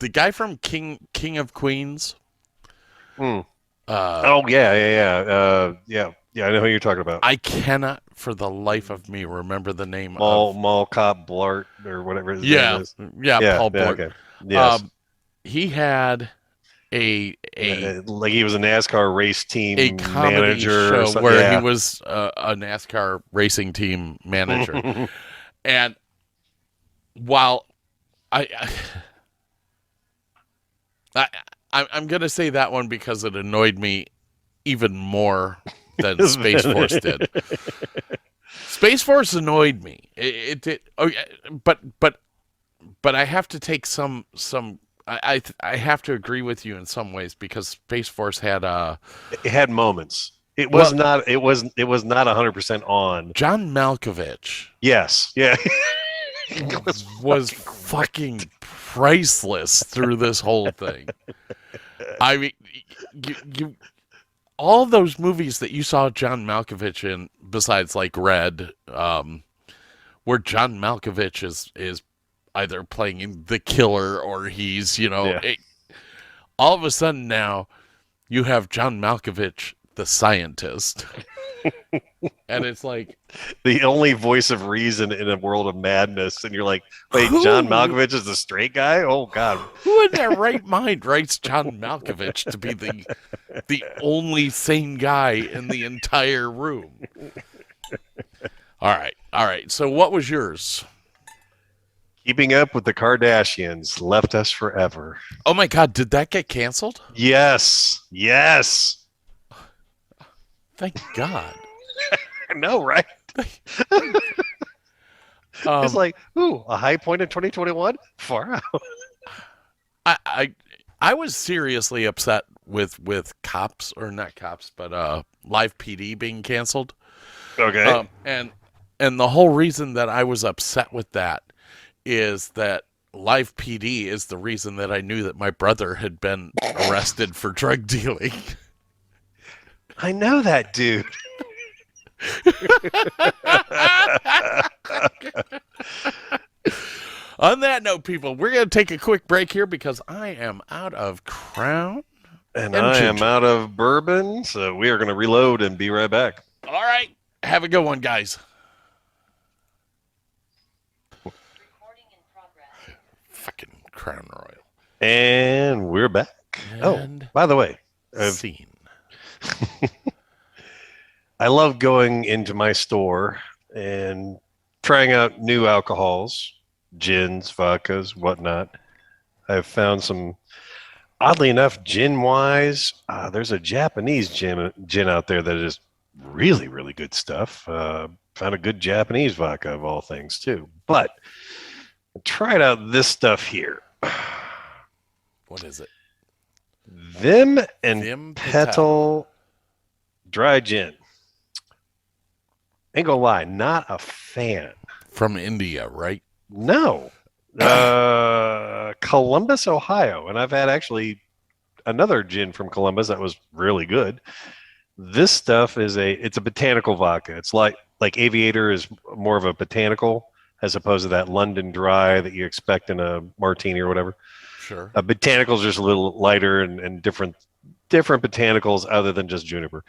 guy from King of Queens. Oh yeah. I know who you're talking about. I cannot, for the life of me, remember the name. Mall Cop Blart or whatever his name is. Yeah, Paul Blart. Okay. Yes. He had like he was a NASCAR race team a comedy manager show where he was a NASCAR racing team manager, and while I'm going to say that one because it annoyed me even more than Space Force did. Space Force annoyed me. It did. Oh, but I have to take some. I have to agree with you in some ways because Space Force had it had moments. It was not 100% on. John Malkovich. Yes. Yeah. was fucking priceless through this whole thing. I mean, you all those movies that you saw John Malkovich in, besides like Red, where John Malkovich is either playing the killer or he's all of a sudden now you have John Malkovich, the scientist. And it's like, The only voice of reason in a world of madness, and you're like, wait, Who? John Malkovich is the straight guy? Oh God. who in their right mind writes John Malkovich to be the only sane guy in the entire room? All right. So what was yours? Keeping Up with the Kardashians left us forever. Oh my God, did that get canceled? Yes. Thank God. I know, right? It's like, ooh, a high point in 2021? Far out. I was seriously upset with cops, or not cops, but Live PD being canceled. Okay. And the whole reason that I was upset with that is that Live PD is the reason that I knew that my brother had been arrested for drug dealing. I know that dude. On that note, people, we're going to take a quick break here because I am out of Crown. And I am out of bourbon, so we are going to reload and be right back. All right. Have a good one, guys. Fucking Crown Royal. And we're back. And by the way, scene. I love going into my store and trying out new alcohols, gins, vodkas, whatnot. I've found some, oddly enough, gin-wise, there's a Japanese gin out there that is really, really good stuff. Found a good Japanese vodka of all things, too. But I tried out this stuff here. What is it? Vim and Petal Dry Gin. Ain't gonna lie, not a fan. From India, right? No. Columbus, Ohio. And I've had actually another gin from Columbus that was really good. This stuff it's a botanical vodka. It's like Aviator is more of a botanical as opposed to that London Dry that you expect in a martini or whatever. Sure. Botanicals are just a little lighter and different botanicals other than just juniper.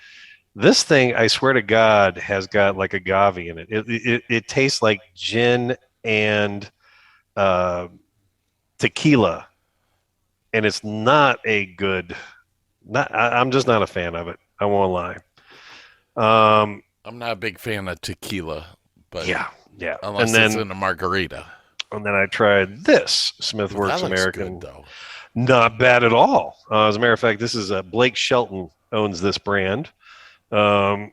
This thing, I swear to God, has got like agave in it. It tastes like gin and tequila, and it's not a good. I'm just not a fan of it. I won't lie. I'm not a big fan of tequila, but yeah. Unless it's in a margarita. And then I tried this Smith Works American. Good, though. Not bad at all. As a matter of fact, this is Blake Shelton owns this brand. And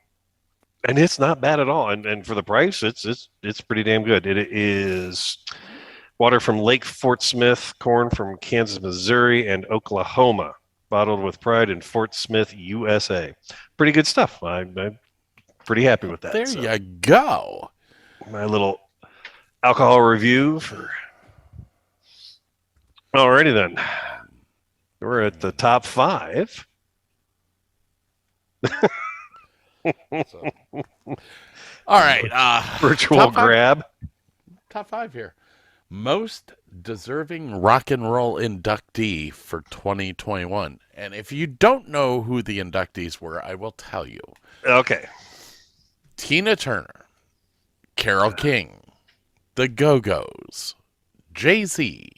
it's not bad at all. And for the price, it's pretty damn good. It is water from Lake Fort Smith, corn from Kansas, Missouri, and Oklahoma, bottled with pride in Fort Smith, USA. Pretty good stuff. I'm pretty happy with that. There you go. My little alcohol review for. Alrighty then. We're at the top 5. All right. Virtual grab. Top 5 here. Most deserving rock and roll inductee for 2021. And if you don't know who the inductees were, I will tell you. Okay. Tina Turner, Carole King, The Go-Go's, Jay-Z,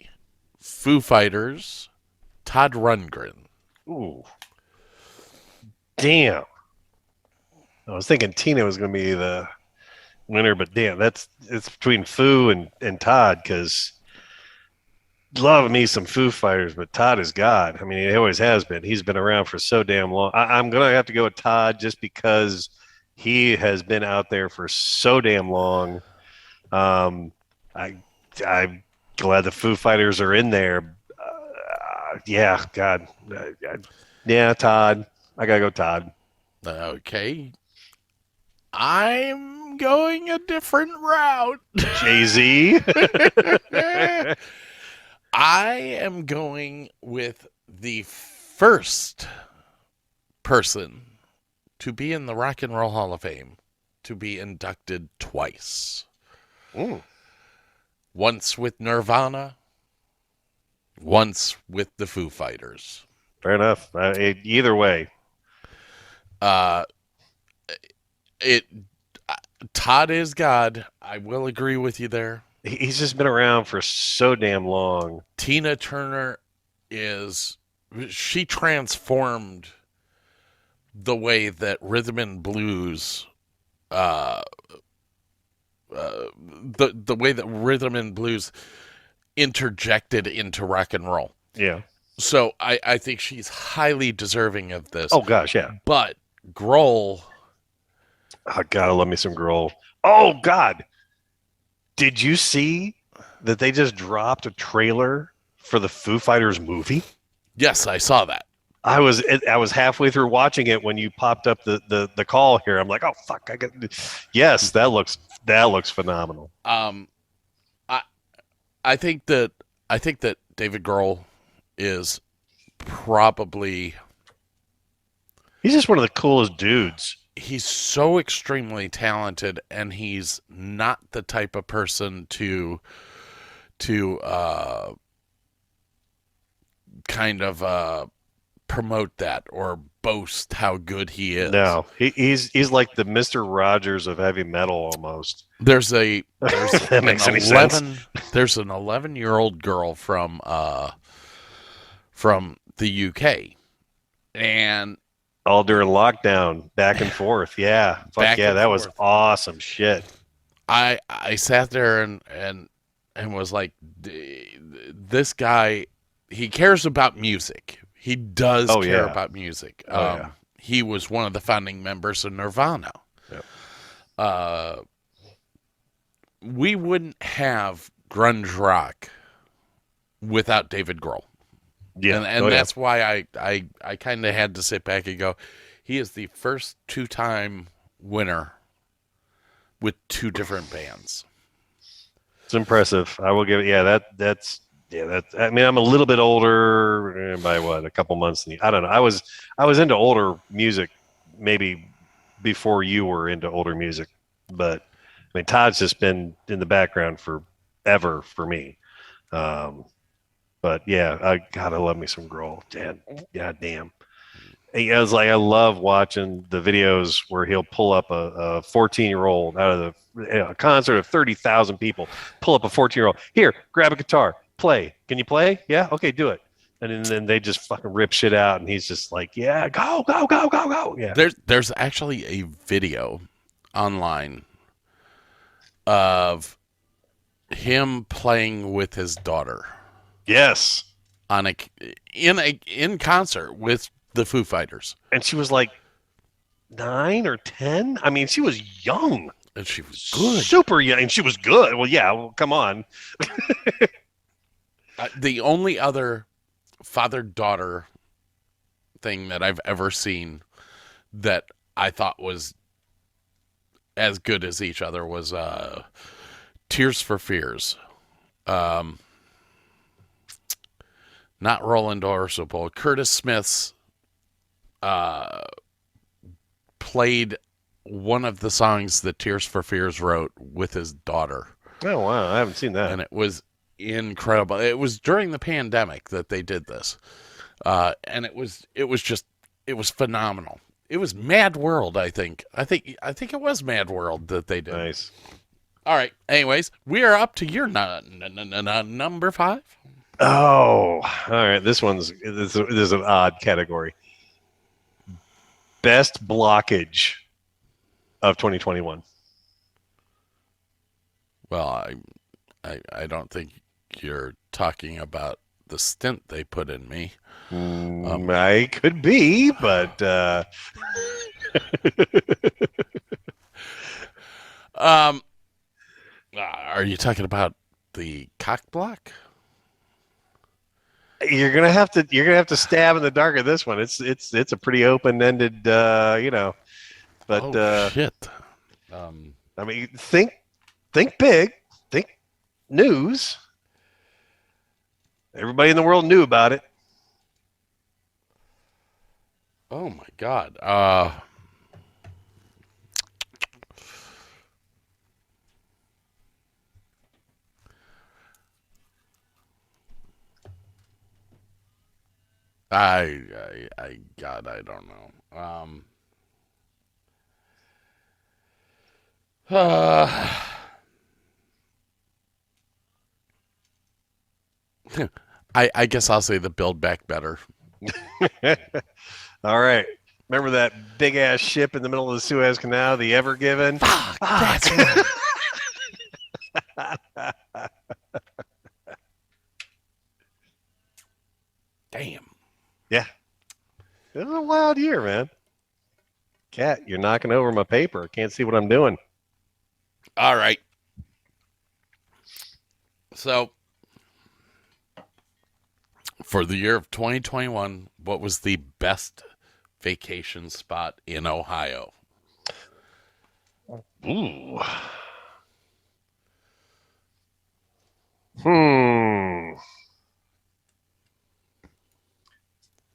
Foo Fighters, Todd Rundgren. Ooh. Damn. I was thinking Tina was going to be the winner, but damn, it's between Foo and Todd, because love me some Foo Fighters, but Todd is God. I mean, he always has been. He's been around for so damn long. I'm going to have to go with Todd just because he has been out there for so damn long. I'm glad the Foo Fighters are in there. Yeah, God. Yeah, Todd. I got to go Todd. Okay. I'm going a different route. Jay-Z. I am going with the first person to be in the Rock and Roll Hall of Fame to be inducted twice. Ooh. Once with Nirvana, once with the Foo Fighters. Fair enough. Either way, Uh, it Todd is God. I will agree with you there. he's just been around for so damn long. Tina Turner she transformed the way that rhythm and blues, uh, the way that rhythm and blues interjected into rock and roll. Yeah. So I think she's highly deserving of this. Oh gosh, yeah. But Grohl, I gotta love me some Grohl. Oh God, did you see that they just dropped a trailer for the Foo Fighters movie? yes, I saw that. I was halfway through watching it when you popped up the call here. I'm like, oh fuck, yes, that looks phenomenal. I I think that David Grohl is probably He's just one of the coolest dudes. he's so extremely talented, and he's not the type of person to kind of promote that or boast how good he is. No, he's like the Mr. Rogers of heavy metal almost. There's That makes any an sense. there's an 11-year-old girl from the UK, and All during lockdown, back and forth. Yeah, fuck Back yeah, and that was forth. awesome shit. I sat there and was like, this guy, he cares about music. He does Oh, care yeah. about music. Oh, yeah. He was one of the founding members of Nirvana. Yep. We wouldn't have grunge rock without David Grohl. Yeah, And oh, that's why I kind of had to sit back and go, he is the first 2-time winner with 2 different bands. it's impressive. I will give it. Yeah, that's. I mean, I'm a little bit older by what, a couple months. I don't know. I was into older music maybe before you were into older music, but I mean, Todd's just been in the background forever for me. But yeah, I gotta love me some Grohl. God damn. I was like, I love watching the videos where he'll pull up a 14-year-old out of a concert of 30,000 people, pull up a 14-year-old. Here, grab a guitar, play. Can you play? Yeah, okay, do it. And then they just fucking rip shit out, and he's just like, yeah, go, go, go, go, go. Yeah. There's actually a video online of him playing with his daughter Yes. in concert with the Foo Fighters, And she was like 9 or 10. I mean, she was young. and she was good. Super young. And she was good. Well, yeah, well, come on. The only other father-daughter thing that I've ever seen that I thought was as good as each other was Tears for Fears. Not Roland Orsopol. Curtis Smith's played one of the songs that Tears for Fears wrote with his daughter. Oh, wow. I haven't seen that. And it was incredible. It was during the pandemic that they did this. And it was phenomenal. It was Mad World, I think. I think it was Mad World that they did. Nice. All right. Anyways, we are up to your number 5. Oh, all right. This is an odd category. Best blockage of 2021. Well, I don't think you're talking about the stint they put in me. I could be, but Are you talking about the cock block? you're gonna have to stab in the dark of this one. It's a pretty open-ended, But shit. I mean, think big, think news. Everybody in the world knew about it. Oh my God. God, I don't know. Uh, I guess I'll say the Build Back Better. All right. Remember that big ass ship in the middle of the Suez Canal, the Ever Given? Fuck, that's right. Damn. Yeah. It was a wild year, man. Cat, you're knocking over my paper. I can't see what I'm doing. All right. So, for the year of 2021, what was the best vacation spot in Ohio? Ooh.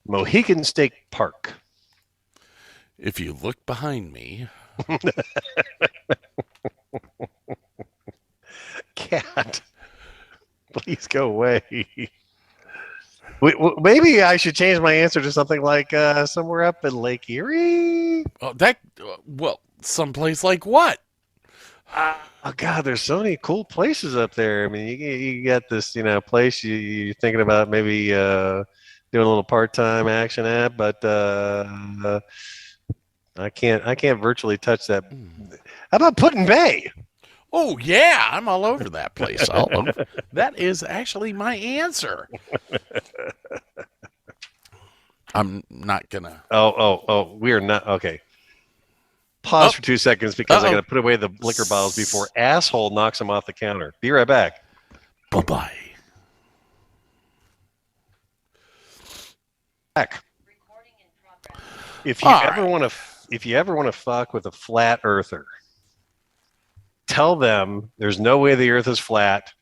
Mohegan State Park. If you look behind me, Cat, please go away. Maybe I should change my answer to something like somewhere up in Lake Erie. someplace like what? Oh God, there's so many cool places up there. I mean, you got this, place you're thinking about maybe doing a little part-time action at, but I can't virtually touch that. How about Put-in Bay? Oh yeah, I'm all over that place. That is actually my answer. I'm not gonna. Oh, we are not okay. Pause for 2 seconds because I got to put away the liquor bottles before asshole knocks them off the counter. Be right back. Bye-bye. Back. If you ever want to fuck with a flat earther, tell them there's no way the earth is flat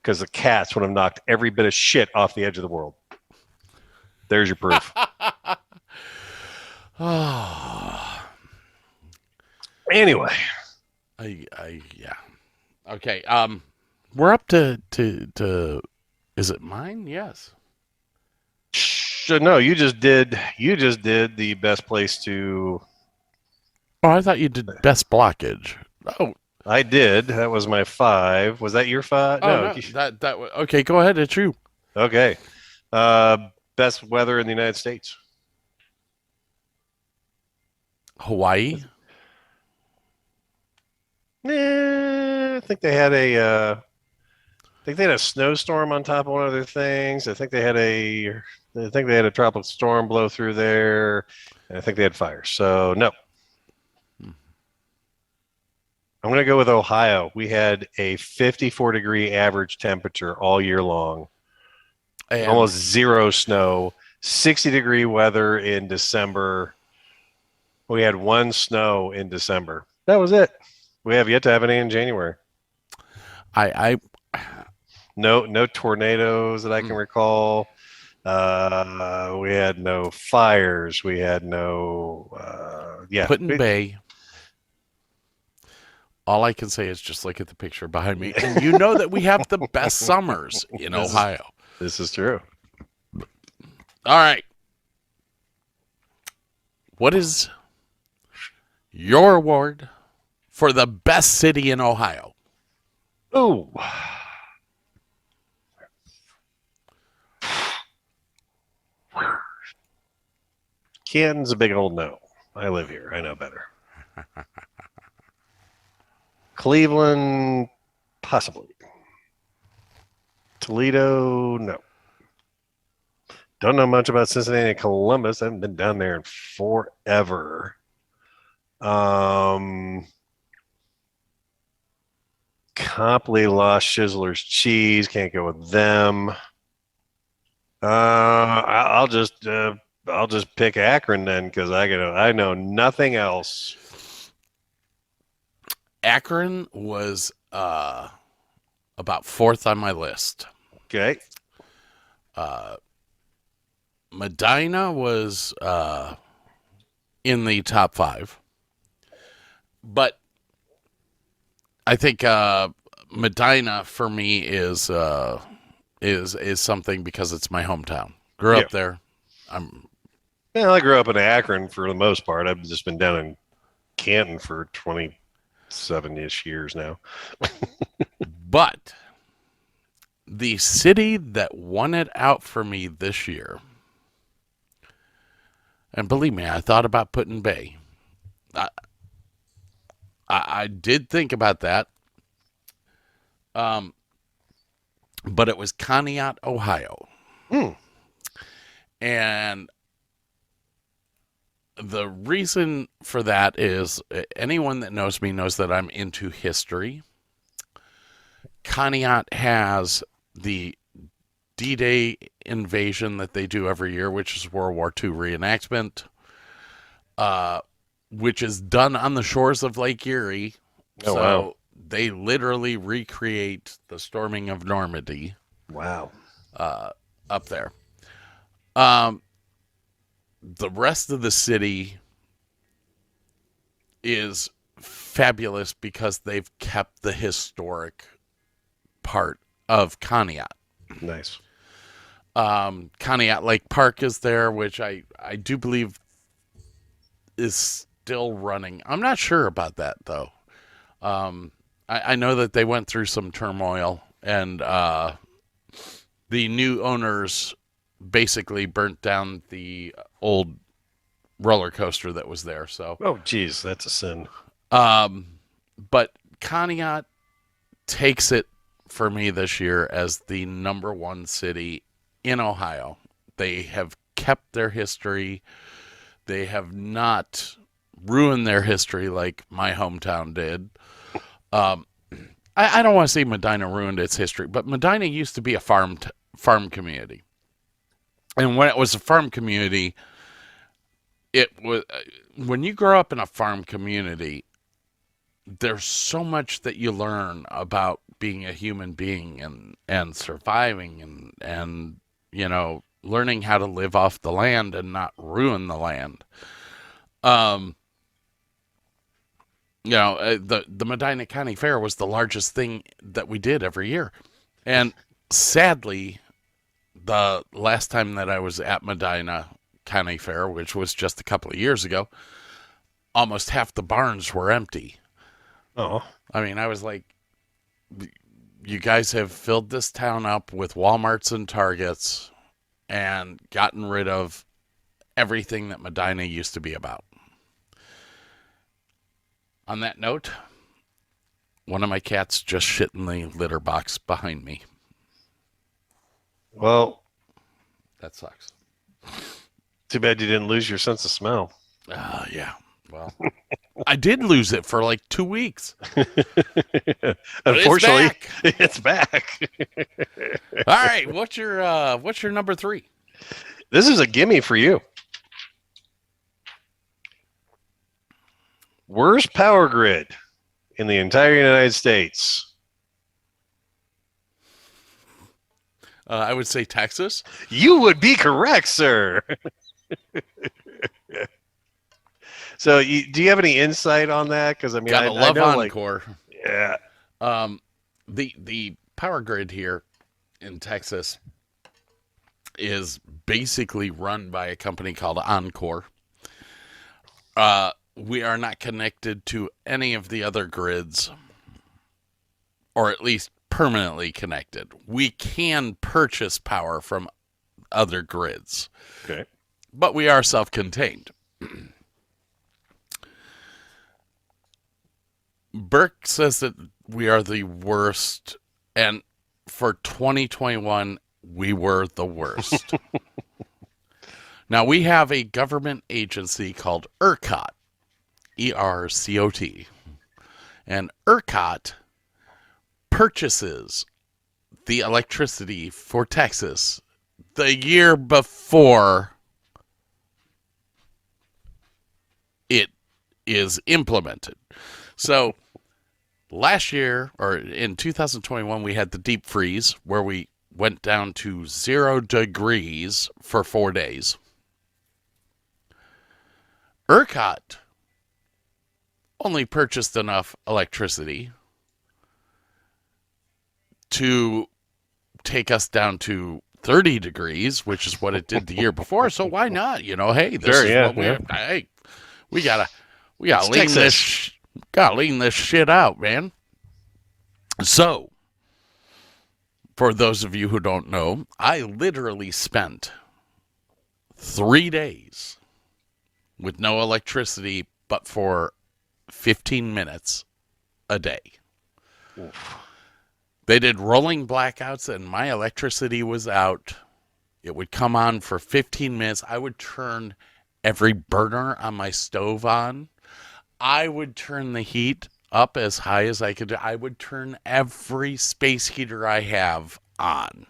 because the cats would have knocked every bit of shit off the edge of the world. There's your proof. Anyway, yeah. Okay. We're up to is it mine? Yes. No, you just did the best place to. Oh, I thought you did best blockage. Oh, I did. That was my 5. Was that your 5? no. That okay. Go ahead. It's you. Okay. Best weather in the United States. Hawaii. I think they had a snowstorm on top of one of their things. I think they had a tropical storm blow through there. And I think they had fire. So no. I'm going to go with Ohio. We had a 54-degree average temperature all year long. And almost zero snow. 60-degree weather in December. We had 1 snow in December. That was it. We have yet to have any in January. No tornadoes that I can recall. We had no fires. We had no Put-in Bay. All I can say is just look at the picture behind me, and you know that we have the best summers in Ohio. This is true. All right. What is your award for the best city in Ohio? Oh. Canton's a big old no. I live here. I know better. Cleveland, possibly. Toledo, no. Don't know much about Cincinnati and Columbus. I haven't been down there in forever. Copley lost Shizzler's cheese. Can't go with them. I'll just pick Akron then because I know nothing else. Akron was about 4th on my list. Okay. Medina was in the top 5, but I think Medina for me is something because it's my hometown. Grew up there. I grew up in Akron for the most part. I've just been down in Canton for 27-ish years now. But the city that won it out for me this year, and believe me, I thought about putting Bay. I did think about that. But it was Conneaut, Ohio. And the reason for that is anyone that knows me knows that I'm into history. Conneaut has the D-Day invasion that they do every year, which is World War II reenactment, which is done on the shores of Lake Erie. Oh, wow. They literally recreate the storming of Normandy. Wow. Up there. The rest of the city is fabulous because they've kept the historic part of Conneaut. Nice. Conneaut Lake Park is there, which I do believe is still running. I'm not sure about that, though. I know that they went through some turmoil, and the new owners basically burnt down the old roller coaster that was there. So, oh, geez, that's a sin. But Conneaut takes it for me this year as the number one city in Ohio. They have kept their history. They have not ruined their history like my hometown did. I don't want to say Medina ruined its history, but Medina used to be a farm community. And when it was a farm community, it was when you grow up in a farm community, there's so much that you learn about being a human being and surviving and you know, learning how to live off the land and not ruin the land. You know, the Medina County Fair was the largest thing that we did every year. And sadly, the last time that I was at Medina County Fair, which was just a couple of years ago, almost half the barns were empty. Oh. I mean, I was like, you guys have filled this town up with Walmarts and Targets and gotten rid of everything that Medina used to be about. On that note, one of my cats just shit in the litter box behind me. Well, that sucks. Too bad you didn't lose your sense of smell. Yeah. Well, I did lose it for like 2 weeks. Unfortunately, it's back. All right, what's your number 3? This is a gimme for you. Worst power grid in the entire United States. I would say Texas. You would be correct, sir. So, do you have any insight on that? Because I mean, gotta love Encore. Yeah. The power grid here in Texas is basically run by a company called Encore. We are not connected to any of the other grids, or at least permanently connected. We can purchase power from other grids. Okay. But we are self-contained. Burke says that we are the worst, and for 2021, we were the worst. Now, we have a government agency called ERCOT, E-R-C-O-T, and ERCOT purchases the electricity for Texas the year before it is implemented. So last year, or in 2021, we had the deep freeze where we went down to 0 degrees for 4 days. ERCOT only purchased enough electricity to take us down to 30 degrees, which is what it did the year before. So why not? Hey, this Sure, is yeah, what we yeah. Hey, we gotta It's lean Texas. gotta lean this shit out, man. So, for those of you who don't know, I literally spent 3 days with no electricity but for 15 minutes a day. Oof. They did rolling blackouts and my electricity was out. It would come on for 15 minutes. I would turn every burner on my stove on. I would turn the heat up as high as I could. I would turn every space heater I have on.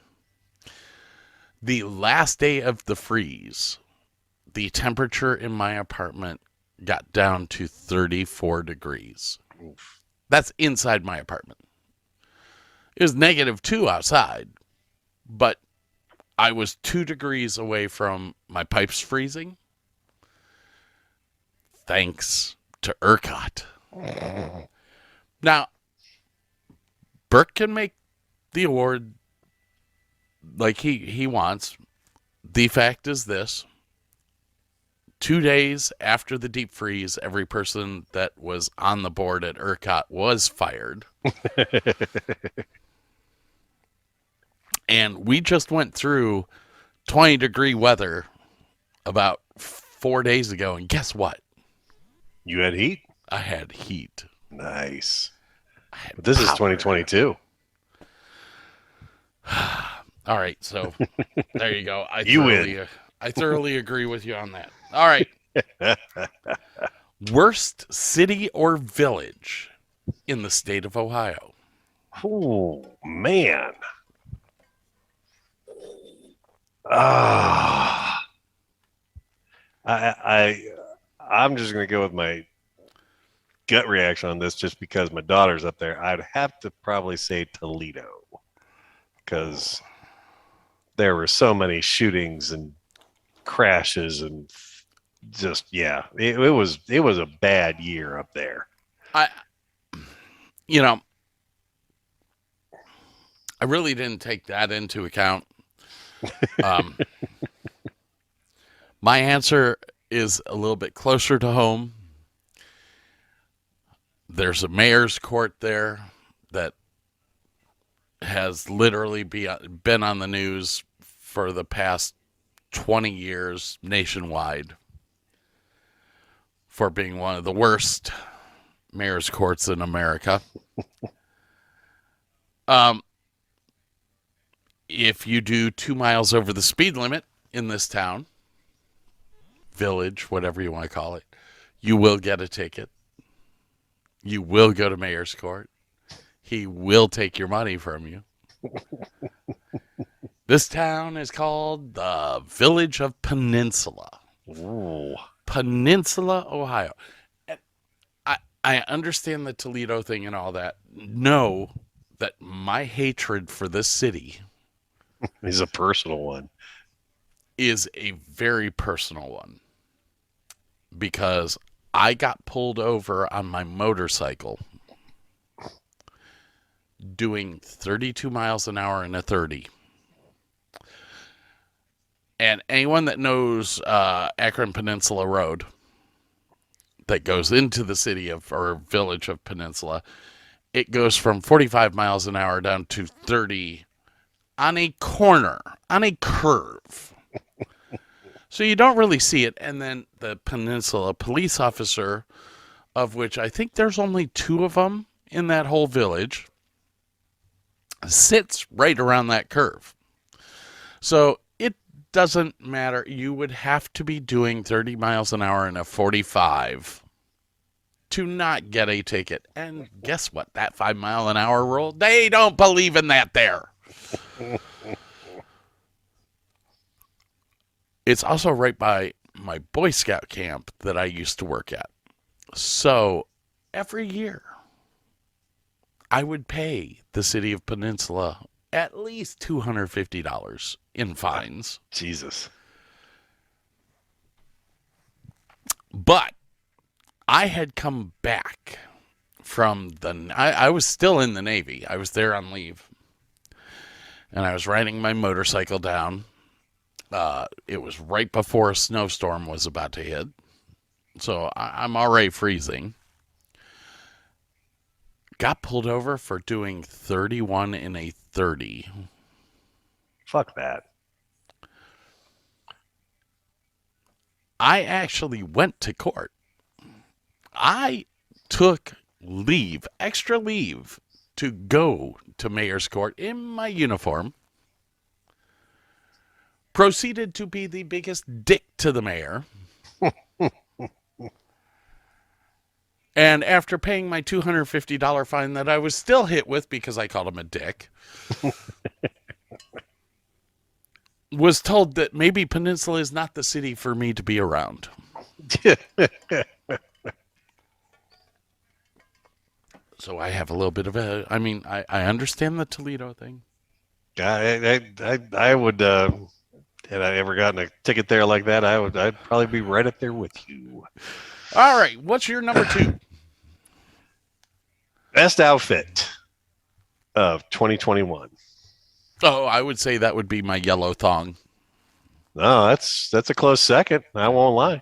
The last day of the freeze, the temperature in my apartment got down to 34 degrees. Oof. That's inside my apartment. It was -2 outside, but I was 2 degrees away from my pipes freezing. Thanks to ERCOT. Now, Burke can make the award like he wants. The fact is this. 2 days after the deep freeze, every person that was on the board at ERCOT was fired. And we just went through 20-degree weather about 4 days ago. And guess what? You had heat? I had heat. Nice. I had But this is power. 2022. All right, so there you go. You win. I thoroughly agree with you on that. All right. Worst city or village in the state of Ohio? Oh, man. I'm just going to go with my gut reaction on this just because my daughter's up there. I'd have to probably say Toledo because there were so many shootings and crashes and just, yeah, it was a bad year up there. I really didn't take that into account. My answer is a little bit closer to home. There's a mayor's court there that has literally been on the news for the past 20 years nationwide for being one of the worst mayor's courts in America. If you do 2 miles over the speed limit in this town, village, whatever you want to call it, you will get a ticket. You will go to mayor's court. He will take your money from you. This town is called the Village of Peninsula. Ooh. Peninsula, Ohio. And I understand the Toledo thing and all that. Know that my hatred for this city Is a personal one. is a very personal one. Because I got pulled over on my motorcycle doing 32 miles an hour in a 30. And anyone that knows Akron Peninsula Road that goes into the city of or village of Peninsula, it goes from 45 miles an hour down to 30 on a corner, on a curve. So you don't really see it. And then the Peninsula police officer, of which I think there's only 2 of them in that whole village, sits right around that curve. So it doesn't matter. You would have to be doing 30 miles an hour in a 45 to not get a ticket. And guess what? That 5 mile an hour rule, they don't believe in that there. It's also right by my Boy Scout camp that I used to work at. So every year I would pay the city of Peninsula at least $250 in fines. Jesus. But I had come back from I was still in the Navy. I was there on leave. and I was riding my motorcycle down. It was right before a snowstorm was about to hit, so I'm already freezing. Got pulled over for doing 31 in a 30. Fuck that. I actually went to court. I took leave, extra leave, to go to mayor's court in my uniform. Proceeded to be the biggest dick to the mayor. And after paying my $250 fine that I was still hit with because I called him a dick, was told that maybe Peninsula is not the city for me to be around. So I have a little bit of a, I understand the Toledo thing. I would, had I ever gotten a ticket there like that, I'd probably be right up there with you. All right, what's your number 2? Best outfit of 2021. Oh, I would say that would be my yellow thong. No, that's a close second. I won't lie.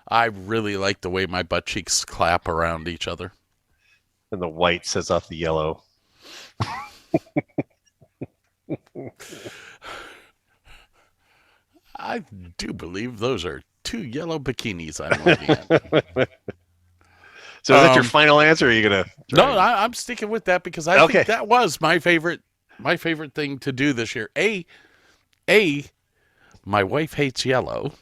I really like the way my butt cheeks clap around each other. And the white sets off the yellow. I do believe those are 2 yellow bikinis I'm looking at. So is that your final answer? Or are you gonna? No, I'm sticking with that because I think that was my favorite thing to do this year. My wife hates yellow.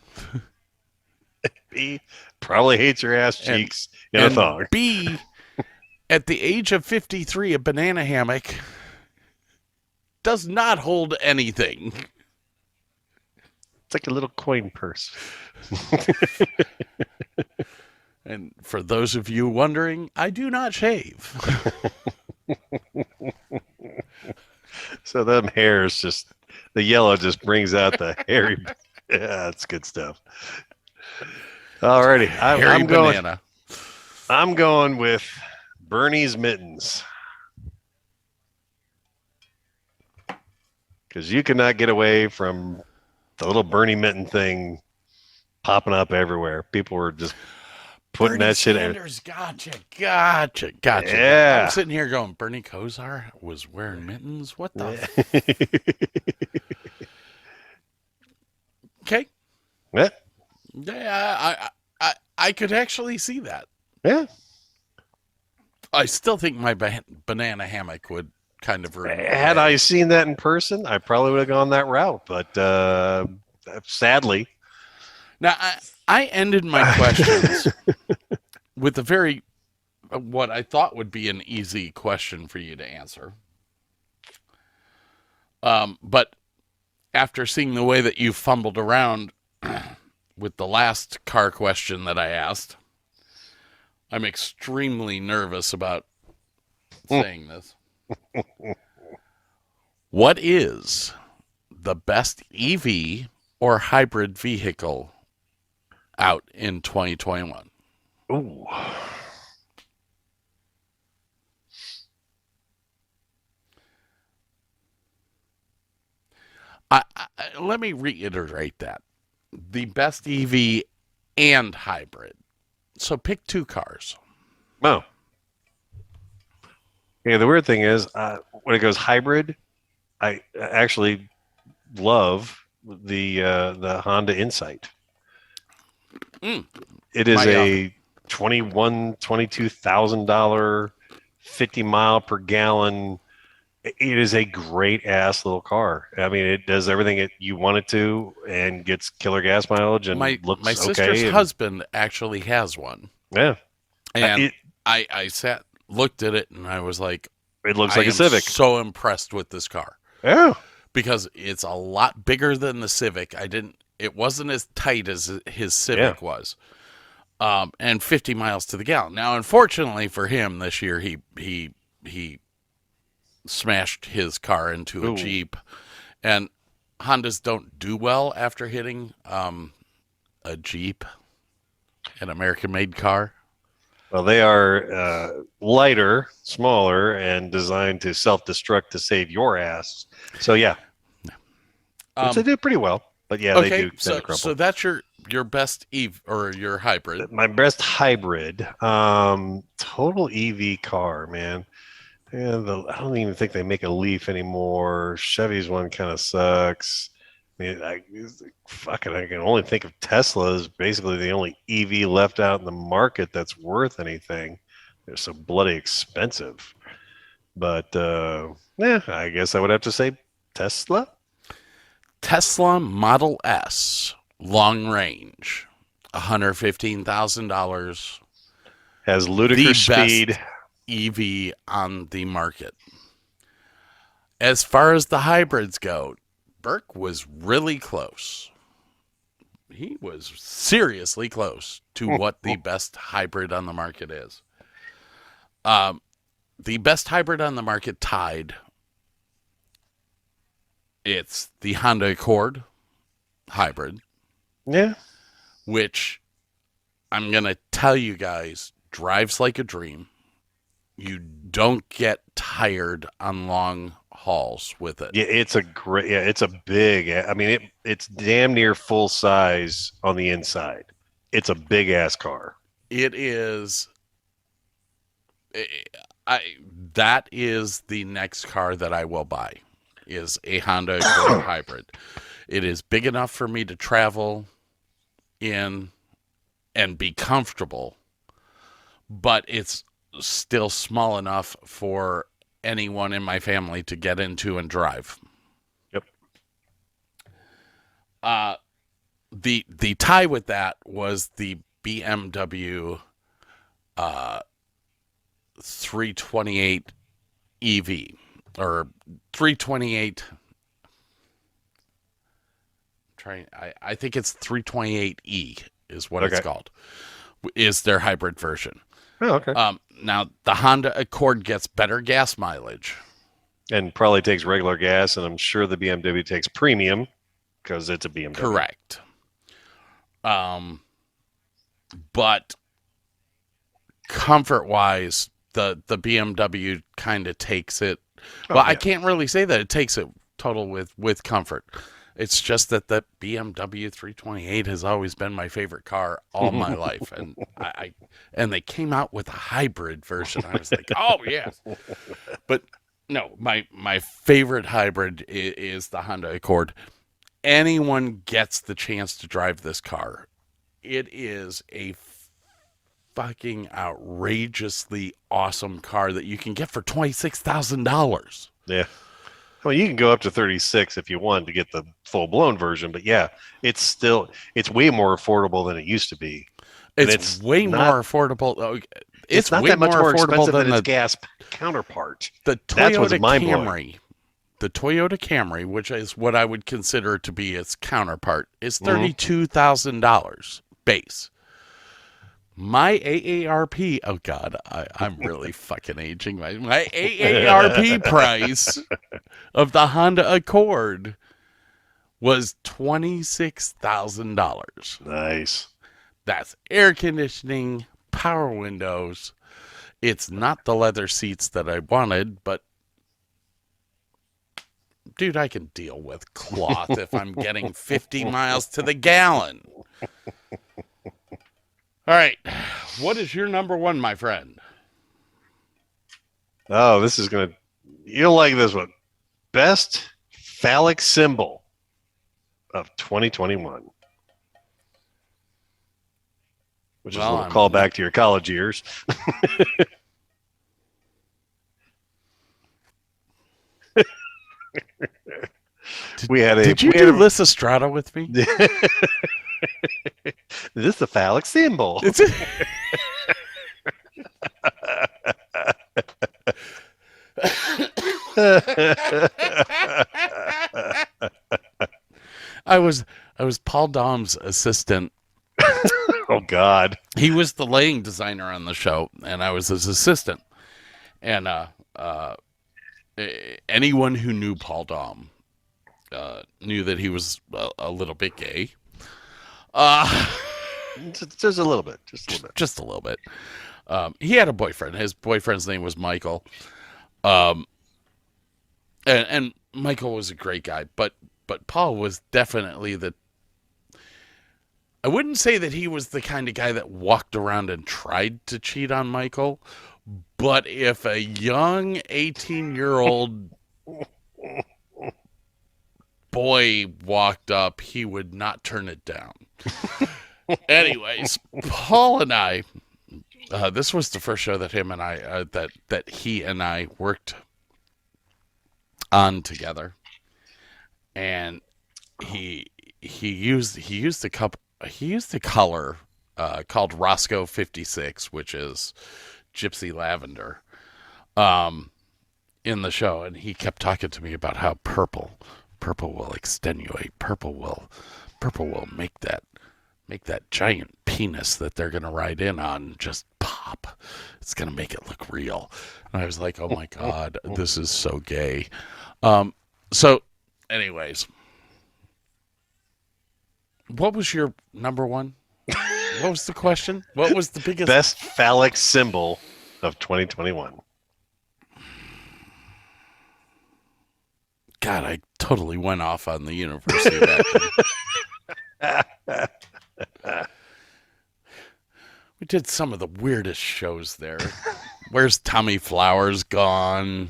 B, probably hates your ass cheeks in a thong. B, at the age of 53, a banana hammock does not hold anything. It's like a little coin purse. And for those of you wondering, I do not shave. So them hairs just, the yellow just brings out the hairy. Yeah, that's good stuff. Alrighty, I'm going with Bernie's mittens. Because you cannot get away from the little Bernie mitten thing popping up everywhere. People were just putting Bernie that shit Sanders, gotcha. Yeah. I'm sitting here going, Bernie Kosar was wearing mittens? What the? Okay. Yeah. Yeah, I could actually see that. Yeah. I still think my banana hammock would kind of ruin it. Had I seen that in person, I probably would have gone that route. But sadly. Now, I ended my questions with a very, what I thought would be an easy question for you to answer. But after seeing the way that you fumbled around with the last car question that I asked, I'm extremely nervous about saying this. What is the best EV or hybrid vehicle out in 2021? Ooh. Let me reiterate that. The best EV and hybrid. So pick 2 cars. Oh. Yeah, the weird thing is, when it goes hybrid, I actually love the Honda Insight. It is a $22,000, 50 mile per gallon. It is a great ass little car. I mean, it does everything you want it to, and gets killer gas mileage, and looks my sister's husband actually has one. Yeah, and I looked at it, and I was like, it looks like a Civic. So impressed with this car. Yeah, because it's a lot bigger than the Civic. It wasn't as tight as his Civic was. And 50 miles to the gallon. Now, unfortunately for him, this year he smashed his car into a Jeep, and Hondas don't do well after hitting a Jeep, an American-made car. Well, they are lighter, smaller, and designed to self-destruct to save your ass. So yeah, which they do pretty well. But yeah, they Okay, do tend to so crumple. that's your best EV or your hybrid. My best hybrid, total EV car, man. Yeah, I don't even think they make a Leaf anymore. Chevy's one kind of sucks. I mean, fucking, I can only think of Tesla as basically the only EV left out in the market that's worth anything. They're so bloody expensive. But yeah, I guess I would have to say Tesla. Tesla Model S, long range, $115,000. Has ludicrous The best speed. EV on the market. As far as the hybrids go, Burke was really close. He was seriously close to what the best hybrid on the market is. The best hybrid on the market tied. It's the Honda Accord hybrid, Yeah. which I'm going to tell you guys drives like a dream. You don't get tired on long hauls with it. Yeah, it's a great. Yeah, it's a big. I mean, it's damn near full size on the inside. It's a big ass car. It is. That is the next car that I will buy. Is a Honda Accord hybrid. It is big enough for me to travel in and be comfortable, but it's still small enough for anyone in my family to get into and drive. Yep. The tie with that was the BMW 328 EV or 328. I think it's 328E is what it's called. Is their hybrid version. Oh, okay. Now the Honda Accord gets better gas mileage. And probably takes regular gas, and I'm sure the BMW takes premium because it's a BMW. Correct. But comfort-wise, the BMW kind of takes it. Well, I can't really say that it takes it total with comfort. It's just that the BMW 328 has always been my favorite car all my life, and and they came out with a hybrid version. I was like, oh yes, but no, my favorite hybrid is the Honda Accord. Anyone gets the chance to drive this car, it is a fucking outrageously awesome car that you can get for $26,000. Yeah. Well, you can go up to 36 if you want to get the full-blown version, but yeah, it's way more affordable than it used to be. It's way more affordable. It's not way that much more expensive than its the gas counterpart. the That's what's Toyota mind-blowing. Camry. The Toyota Camry, which is what I would consider to be its counterpart, is $32,000 base. My AARP, oh God, I'm really fucking aging. My AARP price of the Honda Accord was $26,000. Nice. That's air conditioning, power windows. It's not the leather seats that I wanted, but dude, I can deal with cloth if I'm getting 50 miles to the gallon. All right. What is your number one, my friend? Oh, you'll like this one. Best phallic symbol of 2021. Which is a little callback to your college years. Did you do Lysistrata with me? Is this the phallic symbol? I was Paul Dom's assistant. Oh God. He was the laying designer on the show, and I was his assistant. And anyone who knew Paul Dom knew that he was a little bit gay. Just a little bit. Just a little bit. He had a boyfriend. His boyfriend's name was Michael. And Michael was a great guy, but Paul was definitely I wouldn't say that he was the kind of guy that walked around and tried to cheat on Michael, but if a young 18-year-old boy walked up, he would not turn it down. Anyways, Paul and I, this was the first show that him and I, that he and I worked on together, and he used a color called Roscoe 56, which is gypsy lavender, in the show, and he kept talking to me about how purple will extenuate, purple will make that giant penis that they're gonna ride in on just pop. It's gonna make it look real. And I was like, oh my God, this is so gay. So anyways, what was your number one? What was the question? What was the biggest best phallic symbol of 2021? God, I totally went off on the University of Akron. We did some of the weirdest shows there. Where's Tommy Flowers gone?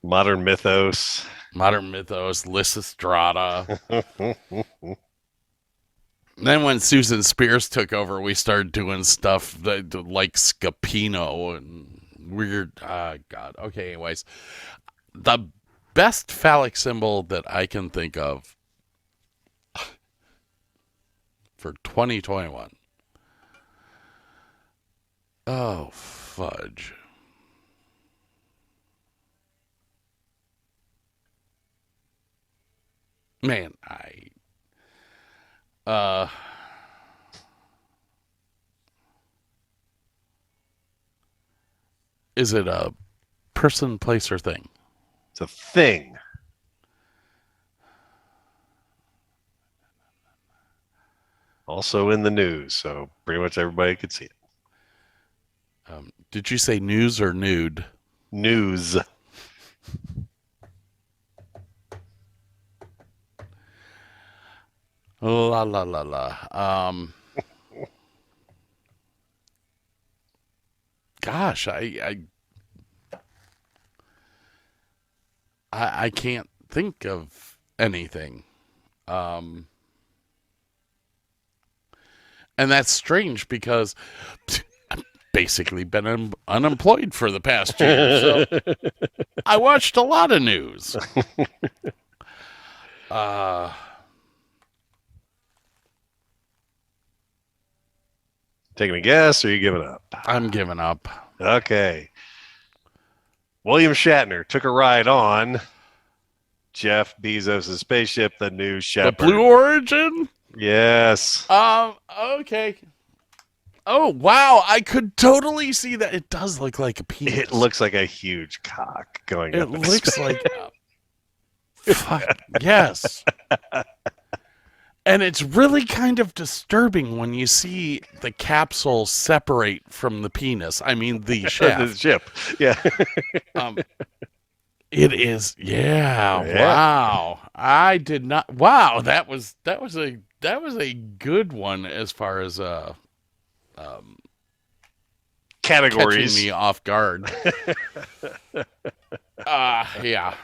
Modern Mythos, Lysistrata. Then when Susan Spears took over, we started doing stuff like Scapino and weird. God. Okay, anyways. The best phallic symbol that I can think of for 2021. Oh, fudge. Man, is it a person, place, or thing? it's a thing. Also in the news, so pretty much everybody could see it. Did you say news or nude? News. La la la la. Gosh, I can't think of anything. And that's strange because I've basically been unemployed for the past year. So I watched a lot of news. Taking a guess, or are you giving up? I'm giving up. Okay. William Shatner took a ride on Jeff Bezos' spaceship, the New The Shepard. Blue Origin? Yes. Okay. Oh, wow. I could totally see that. It does look like a penis. It looks like a huge cock going It up. looks like fuck, yes. And it's really kind of disturbing when you see the capsule separate from the penis. I mean, the the shaft. ship. Yeah. It is. Yeah. Wow. I did not. Wow. That was a good one as far as Categories. catching me off guard. Yeah.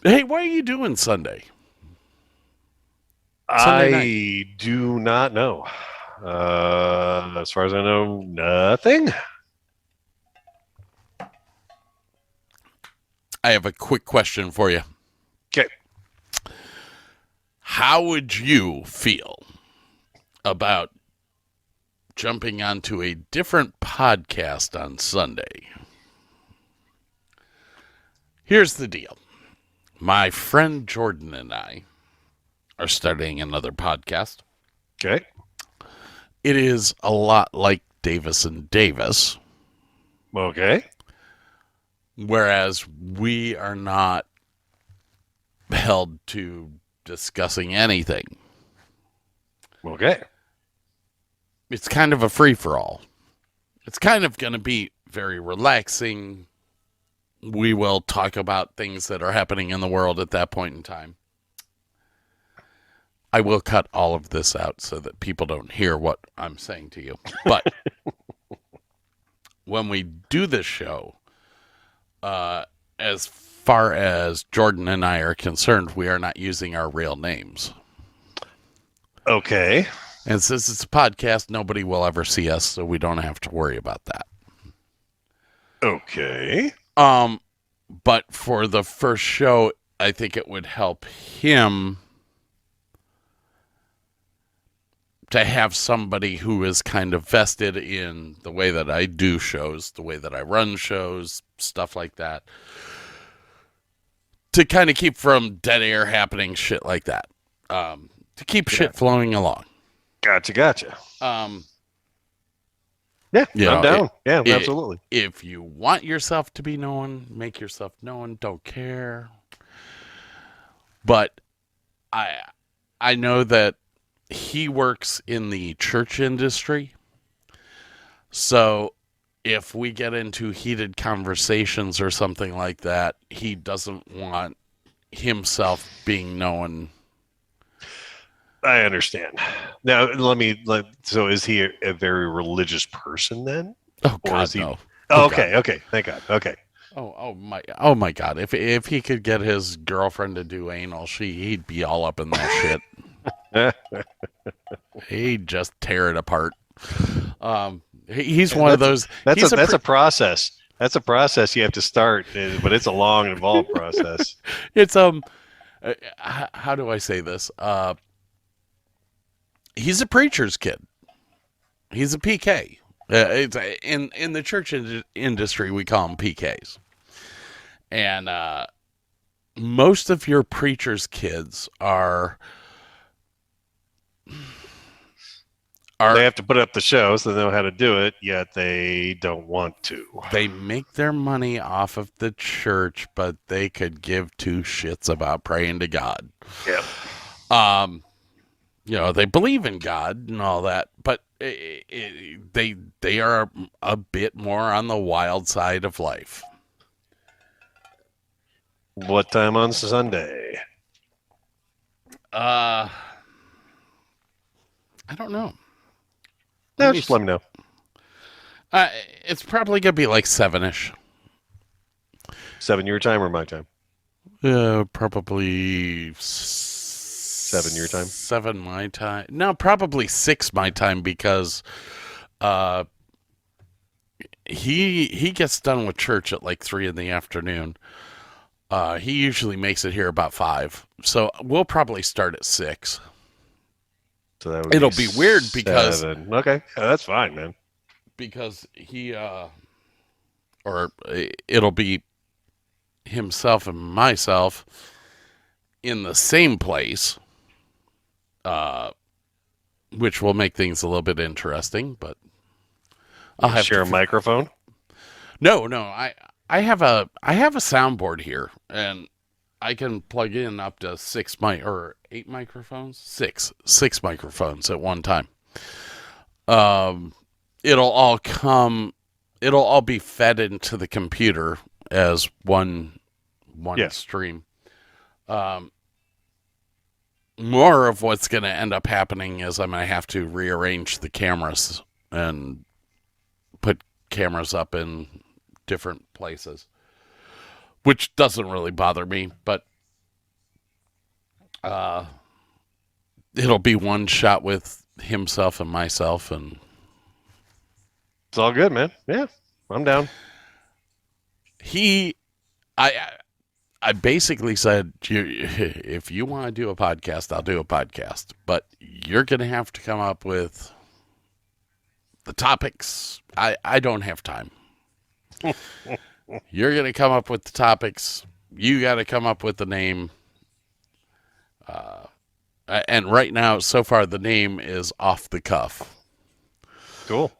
Hey, what are you doing Sunday? I do not know. As far as I know, nothing. I have a quick question for you. Okay. How would you feel about jumping onto a different podcast on Sunday? Here's the deal. My friend Jordan and I are starting another podcast. Okay. It is a lot like Davis and Davis, Okay. whereas we are not held to discussing anything. Okay. it's kind of a free-for-all. It's kind of going to be very relaxing. We will talk about things that are happening in the world at that point in time. I will cut all of this out so that people don't hear what I'm saying to you. But when we do this show, as far as Jordan and I are concerned, we are not using our real names. Okay. And since it's a podcast, nobody will ever see us, so we don't have to worry about that. Okay. But for the first show, I think it would help him to have somebody who is kind of vested in the way that I do shows, the way that I run shows, stuff like that, to kind of keep from dead air happening, shit like that, to keep shit flowing along. Gotcha. Yeah, I'm down. Absolutely. If you want yourself to be known, make yourself known. Don't care. But I know that he works in the church industry. So if we get into heated conversations or something like that, he doesn't want himself being known. I understand. Now, so is he a very religious person then? Oh, God, or is he... no. Oh, okay. Thank God. Okay. Oh my God. If he could get his girlfriend to do anal, he'd be all up in that shit. He'd just tear it apart. He's one of those. That's a process. That's a process you have to start, but it's a long, involved process. It's how do I say this? He's a preacher's kid. He's a PK. It's in the church industry, we call them PKs. And most of your preacher's kids are they have to put up the show, so they know how to do it, yet they don't want to. They make their money off of the church, but they could give two shits about praying to God. Yep. They believe in God and all that, but they are a bit more on the wild side of life. What time on Sunday? I don't know. No, just let me know. It's probably gonna be like 7-ish. 7 your time or my time? Probably 7 your time. 7 my time. No, probably 6 my time because he gets done with church at like 3 in the afternoon. He usually makes it here about 5, so we'll probably start at 6. So that would it'll be weird because okay, that's fine, man. Because it'll be himself and myself in the same place, which will make things a little bit interesting. But I'll have share a microphone. No, I have a soundboard here, and I can plug in up to 8 microphones, six microphones at one time. It'll all be fed into the computer as one stream. More of what's going to end up happening is I'm going to have to rearrange the cameras and put cameras up in different places, which doesn't really bother me, but it'll be one shot with himself and myself, and it's all good, man. Yeah, I'm down. I basically said, if you want to do a podcast, I'll do a podcast, but you're going to have to come up with the topics. I don't have time. You're going to come up with the topics. You got to come up with the name. And right now, so far, the name is off the cuff. Cool.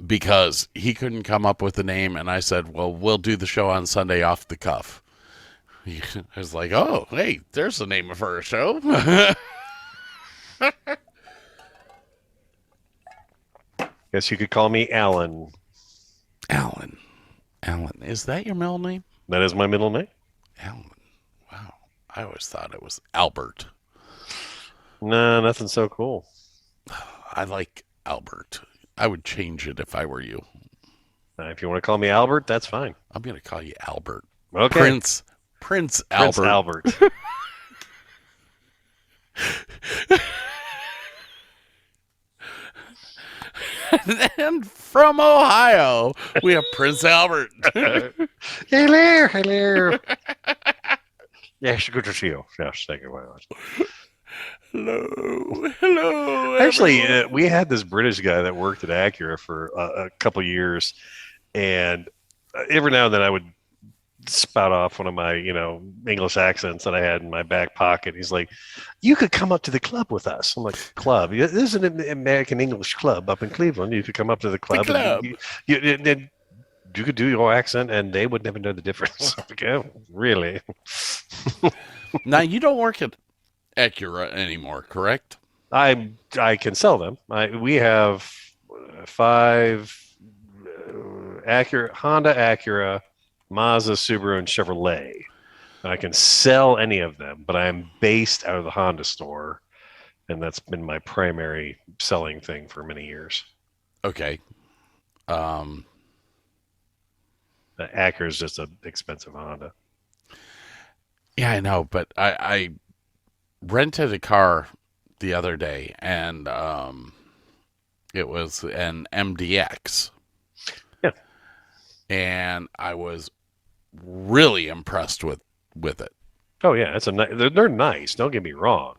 Because he couldn't come up with a name, and I said, well, we'll do the show on Sunday off the cuff. He was like, oh, hey, there's the name for a show. Guess you could call me Alan. Alan. Alan. Is that your middle name? That is my middle name. Alan. Wow. I always thought it was Albert. No, nothing so cool. I like Albert. I would change it if I were you. If you want to call me Albert, that's fine. I'm going to call you Albert. Okay. Prince Albert. Prince Albert. And from Ohio, we have Prince Albert. Hello, hello. Yes, good to see you. Yes, thank you very much. Hello. Actually, we had this British guy that worked at Acura for a couple years, and every now and then I would spout off one of my, English accents that I had in my back pocket. He's like, "You could come up to the club with us." I'm like, "Club? This is an American English club up in Cleveland. You could come up to the club. And you could do your accent, and they would never know the difference." I'm like, "Oh, really?" Now, you don't work at Acura anymore, correct? I can sell them. We have 5 Honda, Acura, Mazda, Subaru, and Chevrolet. I can sell any of them, but I am based out of the Honda store, and that's been my primary selling thing for many years. Okay. The Acura is just an expensive Honda. Yeah, I know, but I rented a car the other day, and it was an MDX. Yeah. And I was really impressed with it. Oh yeah, they're nice. Don't get me wrong.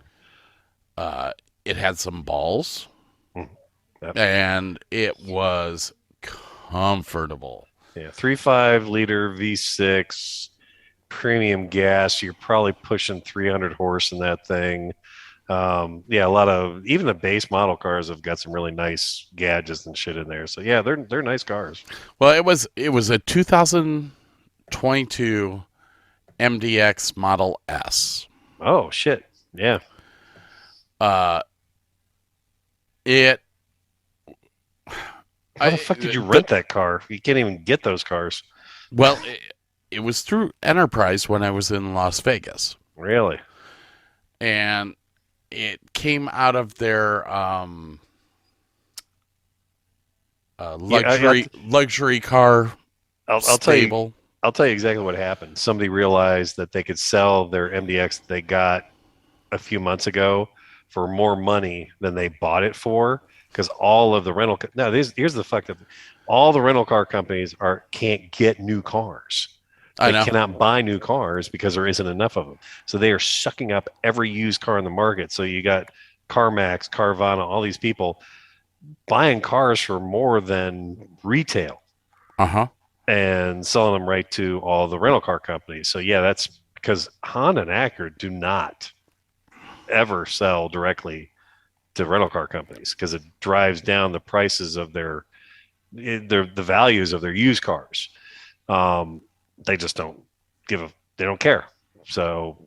It had some balls, Yep. and it was comfortable. Yeah, 3.5 liter V6 premium gas. You're probably pushing 300 horse in that thing. Yeah, a lot of even the base model cars have got some really nice gadgets and shit in there. So yeah, they're nice cars. Well, it was a 2022 MDX Model S. Oh shit, yeah. How the fuck did you rent that car? You can't even get those cars. Well, it was through Enterprise when I was in Las Vegas. Really? And it came out of their luxury car I'll stable. I'll tell you exactly what happened. Somebody realized that they could sell their MDX that they got a few months ago for more money than they bought it for, because all of the rental here's the fucked up. All the rental car companies can't get new cars. They cannot buy new cars because there isn't enough of them. So they are sucking up every used car in the market. So you got CarMax, Carvana, all these people buying cars for more than retail. And selling them right to all the rental car companies. So yeah, that's because Honda and Acura do not ever sell directly to rental car companies because it drives down the prices of the values of their used cars. They just don't they don't care. So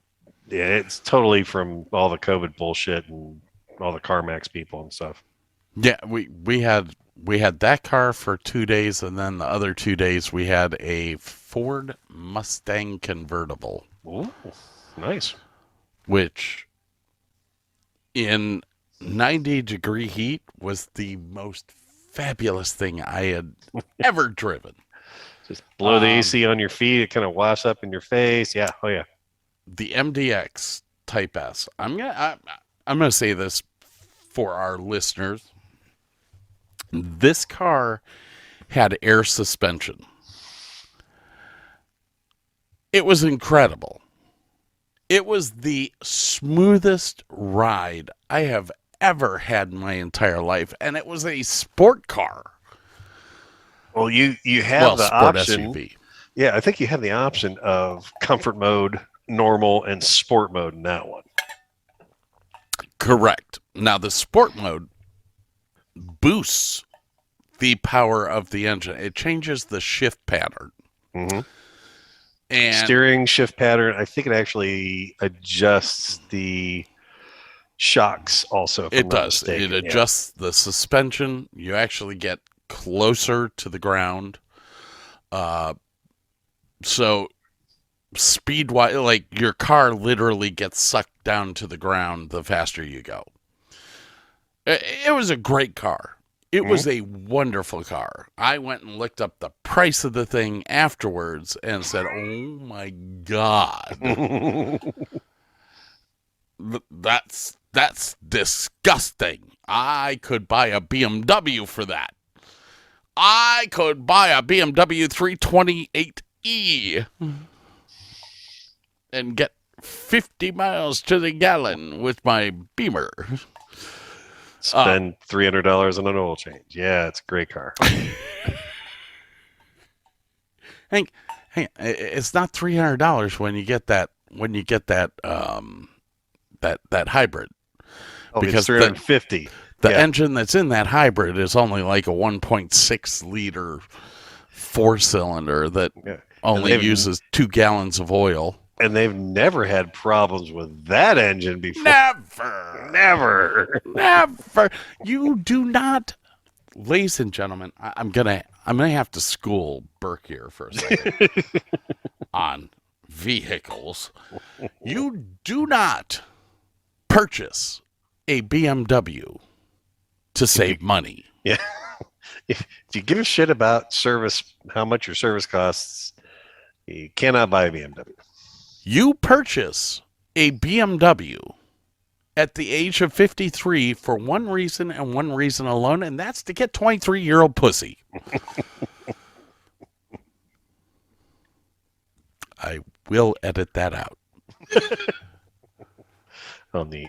yeah, it's totally from all the COVID bullshit and all the CarMax people and stuff. Yeah, we had that car for 2 days, and then the other 2 days we had a Ford Mustang convertible. Ooh, nice. Which in 90-degree heat was the most fabulous thing I had ever driven. Just blow the AC on your feet. It kind of washes up in your face. Yeah. Oh yeah. The MDX Type S. I'm gonna say this for our listeners. This car had air suspension. It was incredible. It was the smoothest ride I have ever had in my entire life, and it was a sport car. Well, you have the sport option. SUV. Yeah, I think you have the option of comfort mode, normal, and sport mode in that one. Correct. Now, the sport mode boosts the power of the engine. It changes the shift pattern. Mm-hmm. And steering shift pattern. I think it actually adjusts the shocks also. If It I'm not does. mistaken. It adjusts the suspension. You actually get closer to the ground. So speed wise, like your car literally gets sucked down to the ground the faster you go. It was a great car. It was a wonderful car. I went and looked up the price of the thing afterwards and said, "Oh my God, that's disgusting. I could buy a BMW for that. I could buy a BMW 328e and get 50 miles to the gallon with my Beamer." Spend $300 on an oil change. Yeah, it's a great car. Hey, it's not $300 when you get that that hybrid. Oh, Because it's 350. The engine that's in that hybrid is only like a 1.6 liter 4-cylinder that only uses 2 gallons of oil. And they've never had problems with that engine before. Never. You do not, ladies and gentlemen. I'm gonna have to school Burke here for a second on vehicles. You do not purchase a BMW to save money. Yeah. If you give a shit about service, how much your service costs, you cannot buy a BMW. You purchase a BMW at the age of 53 for one reason and one reason alone, and that's to get 23-year-old pussy. I will edit that out. On the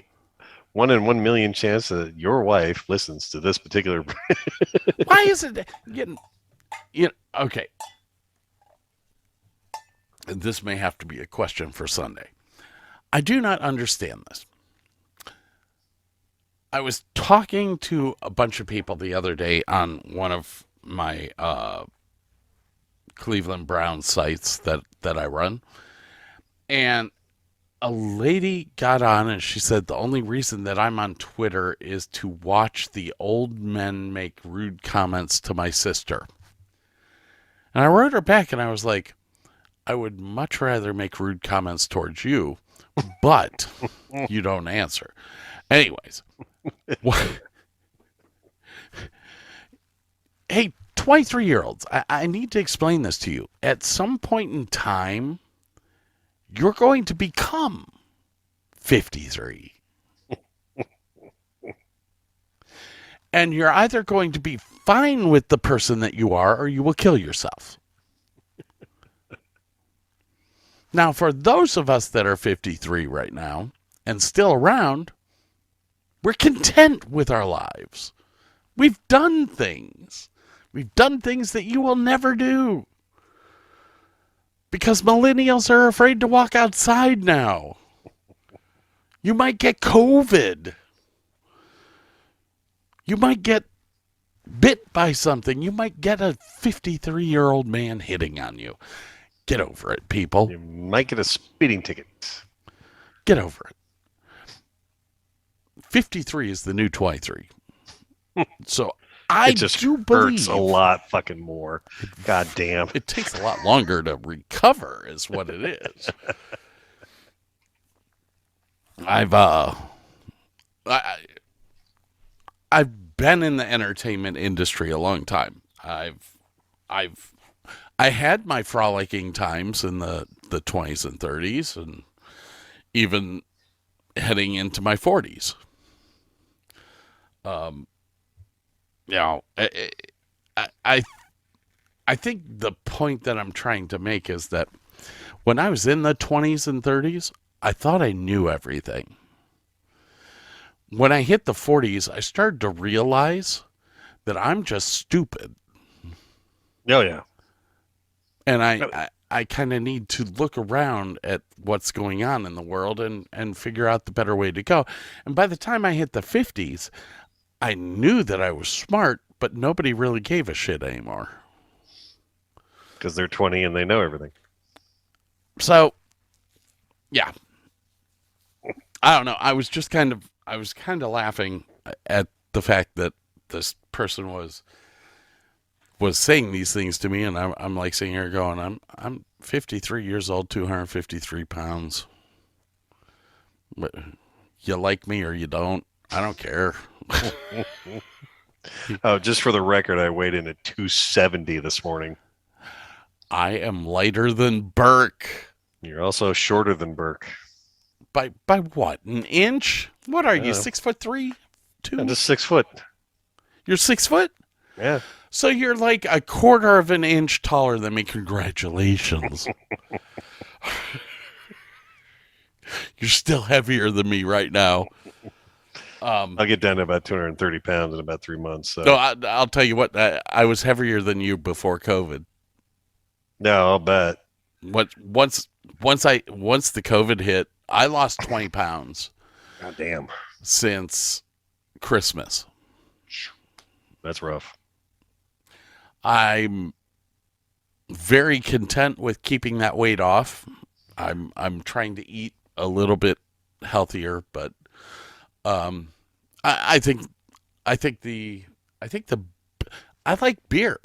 1 in 1 million chance that your wife listens to this particular. Why is it? Okay. This may have to be a question for Sunday. I do not understand this. I was talking to a bunch of people the other day on one of my Cleveland Brown sites that I run. And a lady got on and she said, the only reason that I'm on Twitter is to watch the old men make rude comments to my sister. And I wrote her back and I was like, I would much rather make rude comments towards you, but you don't answer. Anyways. Hey, 23-year-olds, I need to explain this to you. At some point in time, you're going to become 53. And you're either going to be fine with the person that you are, or you will kill yourself. Now, for those of us that are 53 right now and still around, we're content with our lives. We've done things. We've done things that you will never do. Because millennials are afraid to walk outside now. You might get COVID. You might get bit by something. You might get a 53-year-old man hitting on you. Get over it, people. You might get a speeding ticket. Get over it. 53 is the new 23. So I do believe hurts a lot fucking more. God damn. It takes a lot longer to recover is what it is. I've been in the entertainment industry a long time. I had my frolicking times in the 20s and 30s and even heading into my 40s. I think the point that I'm trying to make is that when I was in the 20s and 30s, I thought I knew everything. When I hit the 40s, I started to realize that I'm just stupid. Oh, yeah. And I kind of need to look around at what's going on in the world and figure out the better way to go. And by the time I hit the 50s, I knew that I was smart, but nobody really gave a shit anymore. Because they're 20 and they know everything. So, yeah. I don't know. I was just kind of I was kind of laughing at the fact that this person was saying these things to me, and I'm like sitting here going, I'm 53 years old, 253 pounds. But you like me or you don't, I don't care. Oh, just for the record, I weighed in at 270 this morning. I am lighter than Burke. You're also shorter than Burke. By what? An inch? What are you, 6'3"? 2? I'm just 6 foot. You're 6 foot? Yeah. So you're like a quarter of an inch taller than me. Congratulations. You're still heavier than me right now. I'll get down to about 230 pounds in about 3 months. So. No, I'll tell you what. I was heavier than you before COVID. No, I'll bet. Once the COVID hit, I lost 20 pounds. God damn. Since Christmas. That's rough. I'm very content with keeping that weight off. I'm trying to eat a little bit healthier, but I think I like beer.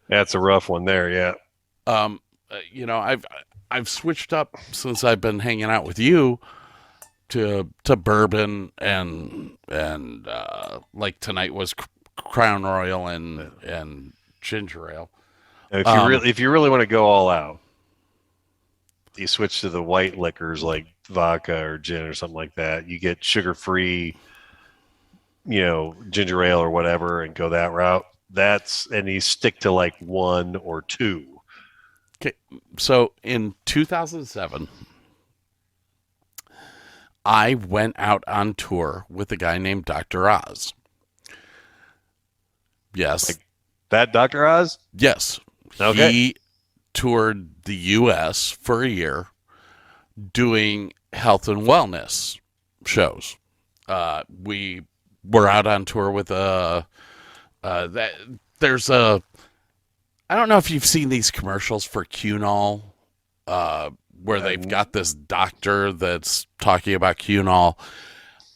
That's a rough one there, yeah. I've switched up since I've been hanging out with you to bourbon and like tonight was Crown Royal and ginger ale. If you really want to go all out, you switch to the white liquors like vodka or gin or something like that. You get sugar-free, ginger ale or whatever, and go that route. And you stick to like 1 or 2. Okay, so in 2007, I went out on tour with a guy named Dr. Oz. Yes. Like that Dr. Oz? Yes. Okay. He toured the U.S. for a year doing health and wellness shows. We were out on tour with there's a, I don't know if you've seen these commercials for Cunol, where they've got this doctor that's talking about Cunol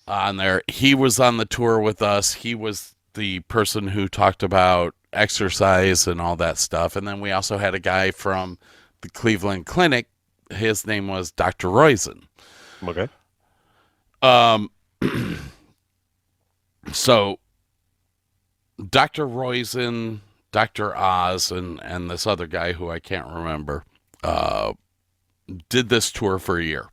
on there. He was on the tour with us. He was the person who talked about exercise and all that stuff. And then we also had a guy from the Cleveland Clinic. His name was Dr. Roizen. Okay. So Dr. Roizen, Dr. Oz, and this other guy who I can't remember, did this tour for a year.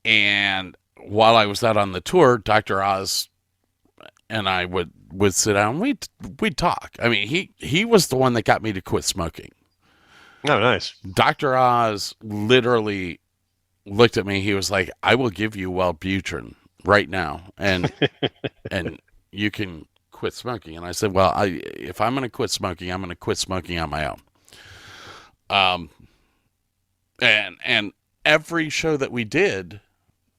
And while I was out on the tour, Dr. Oz and I would sit down. We'd talk. I mean, he was the one that got me to quit smoking. Oh, nice. Dr. Oz literally looked at me. He was like, "I will give you Wellbutrin right now, and you can quit smoking." And I said, "Well, if I'm going to quit smoking, I'm going to quit smoking on my own." And every show that we did,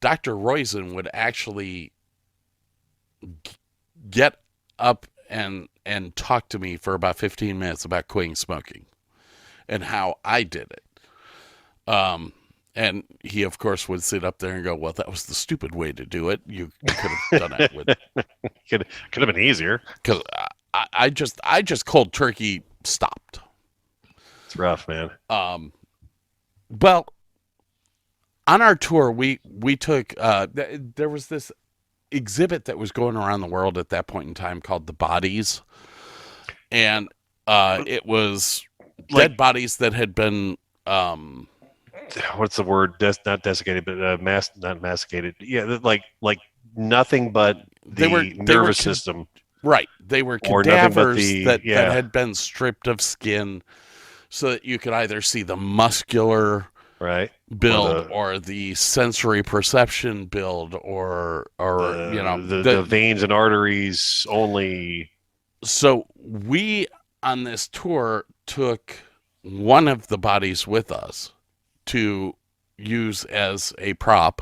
Dr. Roizen would actually get up and talk to me for about 15 minutes about quitting smoking and how I did it. And he, of course, would sit up there and go, "Well, that was the stupid way to do it. You could have done it with." Could have been easier. Because I just cold turkey stopped. It's rough, man. Well, on our tour, we took there was this exhibit that was going around the world at that point in time called The Bodies, and it was dead bodies that had been what's the word? Not desiccated, but not masticated. Yeah, like nothing but the nervous system. Right, they were cadavers that had been stripped of skin, so that you could either see the muscular build or the sensory perception build or the veins and arteries only. So we on this tour took one of the bodies with us to use as a prop,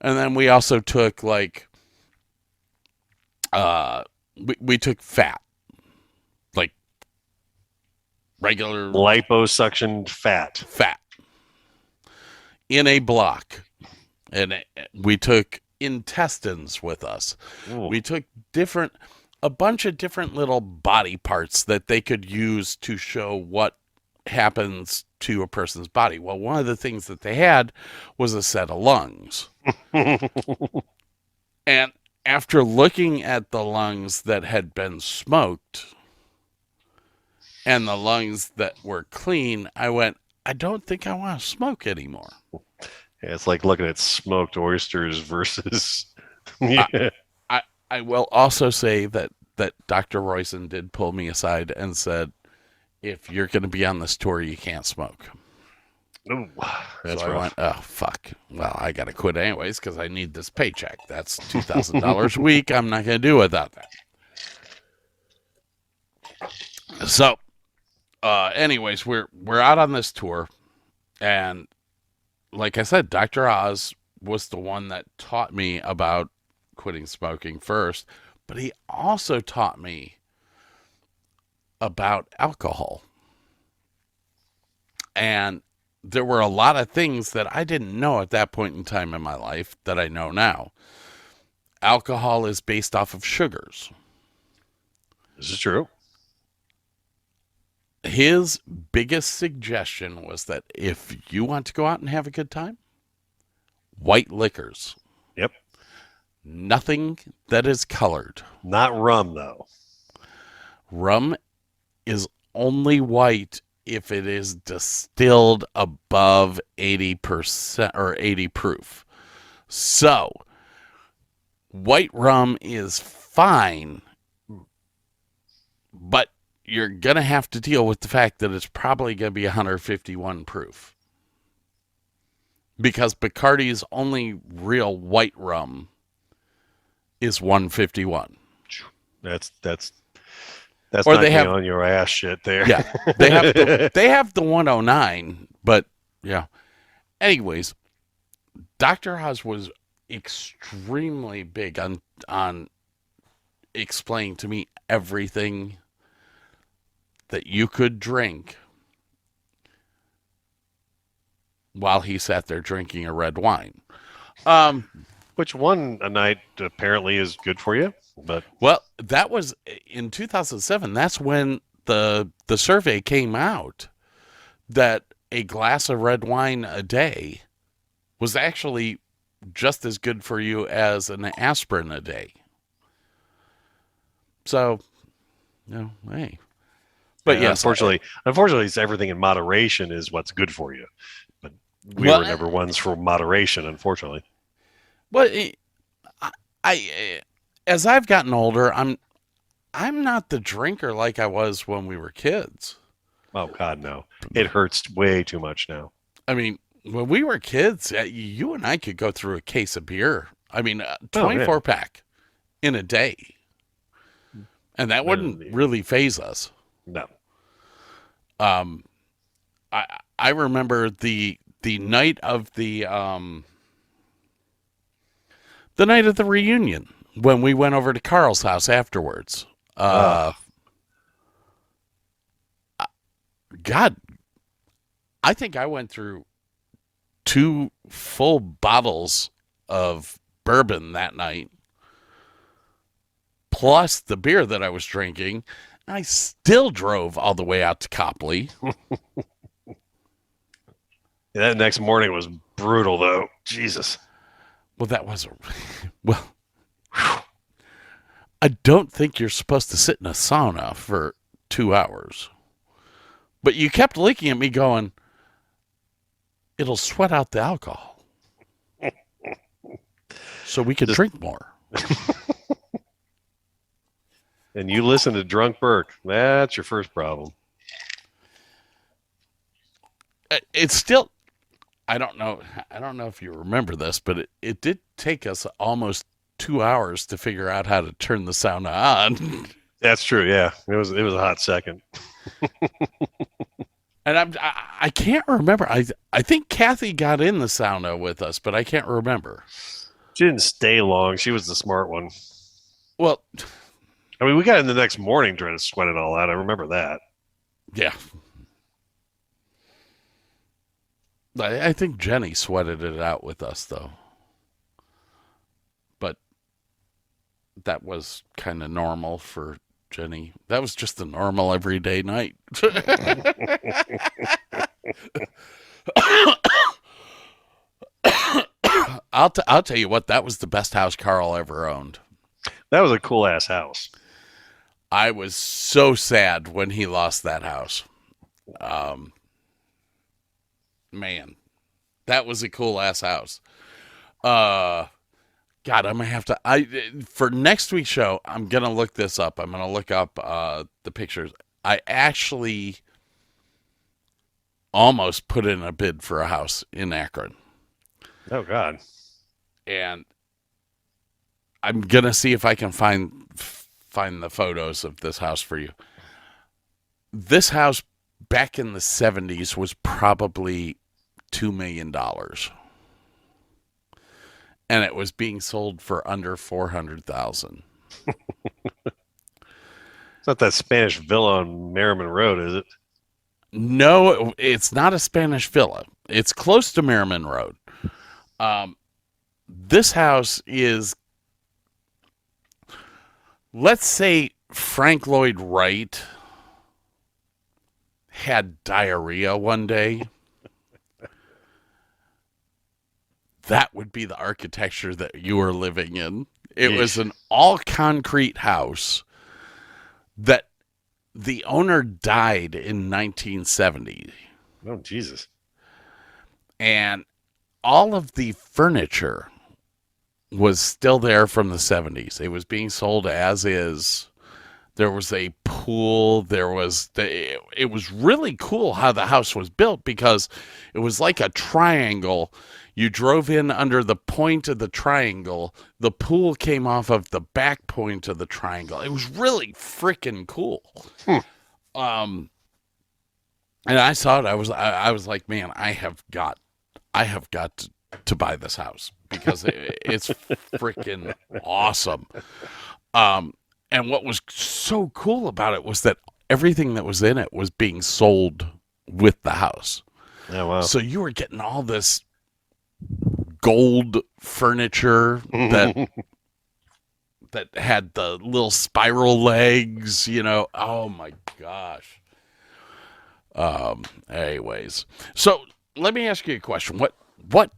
and then we also took we took fat, like regular liposuction fat in a block, and we took intestines with us. Ooh. We took a bunch of different little body parts that they could use to show what happens to a person's body. Well, one of the things that they had was a set of lungs. And after looking at the lungs that had been smoked and the lungs that were clean, I went, I don't think I want to smoke anymore. Yeah, it's like looking at smoked oysters versus. Yeah. I will also say that Dr. Royson did pull me aside and said, if you're going to be on this tour, you can't smoke. Ooh, that's so I rough. went, oh, fuck. Well, I got to quit anyways because I need this paycheck. That's $2,000 a week. I'm not going to do without that. So, anyways, we're out on this tour. And like I said, Dr. Oz was the one that taught me about quitting smoking first. But he also taught me about alcohol. And there were a lot of things that I didn't know at that point in time in my life that I know now. Alcohol is based off of sugars. This is true. His biggest suggestion was that if you want to go out and have a good time, white liquors. Yep. Nothing that is colored. Not rum, though. Rum is only white if it is distilled above 80% or 80 proof. So, white rum is fine, but you're going to have to deal with the fact that it's probably going to be 151 proof. Because Bacardi's only real white rum is 151. That's or not they have on your ass shit there. Yeah, they have the 109, but yeah. Anyways, Dr. Oz was extremely big on explaining to me everything that you could drink while he sat there drinking a red wine. Which one a night apparently is good for you, but Well, that was in 2007. That's when the survey came out that a glass of red wine a day was actually just as good for you as an aspirin a day. So, hey. But yeah, yes, unfortunately, it's everything in moderation is what's good for you. But we were never ones for moderation, unfortunately. But I as I've gotten older, I'm not the drinker like I was when we were kids. Oh God, no! It hurts way too much now. I mean, when we were kids, you and I could go through a case of beer. I mean, 24 pack in a day, and that wouldn't really faze us. No. I remember the night of the night of the reunion when we went over to Carl's house afterwards. God, I think I went through 2 full bottles of bourbon that night, plus the beer that I was drinking. I still drove all the way out to Copley. That next morning was brutal, though. Jesus. Well, that was I don't think you're supposed to sit in a sauna for 2 hours. But you kept looking at me going, it'll sweat out the alcohol. So we could drink more. And you listen to Drunk Burke. That's your first problem. It's still, I don't know if you remember this, but it did take us almost 2 hours to figure out how to turn the sauna on. That's true. Yeah, it was a hot second. And I can't remember. I think Kathy got in the sauna with us, but I can't remember. She didn't stay long. She was the smart one. Well, I mean, we got in the next morning trying to sweat it all out. I remember that. Yeah. I think Jenny sweated it out with us, though. that was kind of normal for Jenny. That was just a normal everyday night. I'll tell you what, that was the best house Carl ever owned. That was a cool ass house. I was so sad when he lost that house. Man, that was a cool ass house. God, I'm gonna have to. For next week's show, I'm gonna look this up. I'm gonna look up the pictures. I actually almost put in a bid for a house in Akron, Oh God. and I'm gonna see if I can find the photos of this house for you. This house back in the 70s was probably $2 million. And it was being sold for under $400,000. It's not that Spanish villa on Merriman Road, is it? No, it's not a Spanish villa. It's close to Merriman Road. This house is, let's say Frank Lloyd Wright had diarrhea one day. That would be the architecture that you were living in. It was an all concrete house that the owner died in 1970. Oh Jesus. And all of the furniture was still there from the 70s. It was being sold as is. There was a pool. It was really cool how the house was built because it was like a triangle. You drove in under the point of the triangle. The pool came off of the back point of the triangle. It was really freaking cool. And I saw it. I was like, man, I have got to buy this house because it's freaking awesome. And what was so cool about it was that everything that was in it was being sold with the house. Oh wow. So you were getting all this gold furniture that had the little spiral legs, Oh my gosh. Anyways, so let me ask you a question. What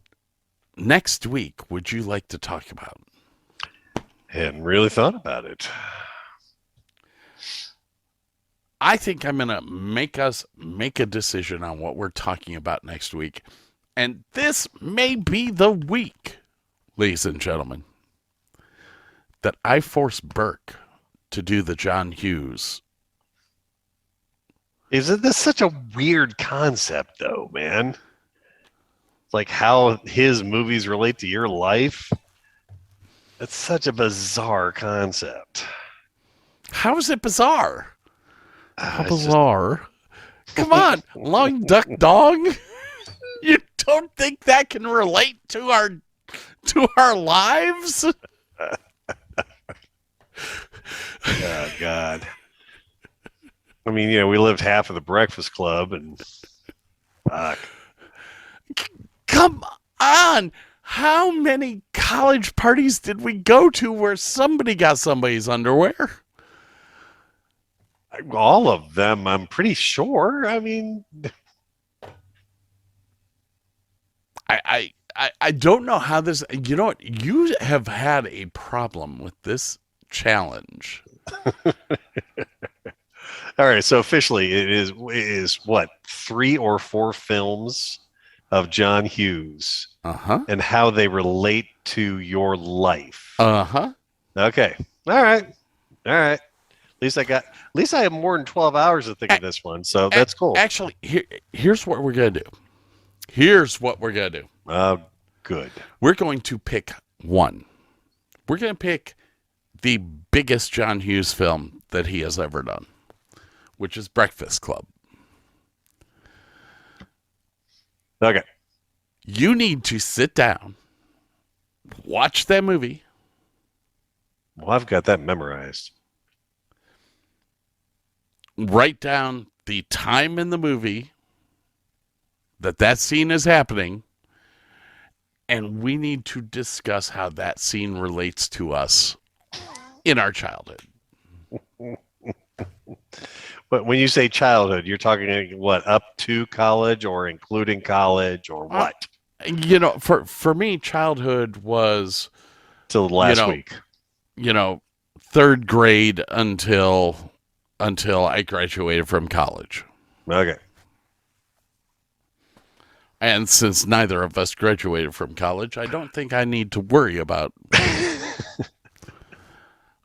next week would you like to talk about? Hadn't really thought about it. I think I'm going to make a decision on what we're talking about next week. And this may be the week, ladies and gentlemen, that I force Burke to do the John Hughes. Isn't this such a weird concept, though, man? Like how his movies relate to your life. It's such a bizarre concept. How is it bizarre? How It's just- bizarre. Come on, Long Duck Dong. You don't think that can relate to our lives? Oh, God. I mean, we lived half of the Breakfast Club, and fuck. Come on. How many college parties did we go to where somebody got somebody's underwear? All of them, I'm pretty sure. I mean, I don't know how this. You know what? You have had a problem with this challenge. all right. So officially, it is what, 3 or 4 films of John Hughes and how they relate to your life. Okay. All right. At least I have more than 12 hours to think of this one, so that's cool. Actually, here's what we're gonna do. Good. We're going to pick one. We're going to pick the biggest John Hughes film that he has ever done, which is Breakfast Club. Okay. You need to sit down, watch that movie. Well, I've got that memorized. Write down the time in the movie that scene is happening, and we need to discuss how that scene relates to us in our childhood. But when you say childhood, you're talking what, up to college or including college or what? For me, childhood was Till last week. Third grade until I graduated from college. Okay. And since neither of us graduated from college, I don't think I need to worry about.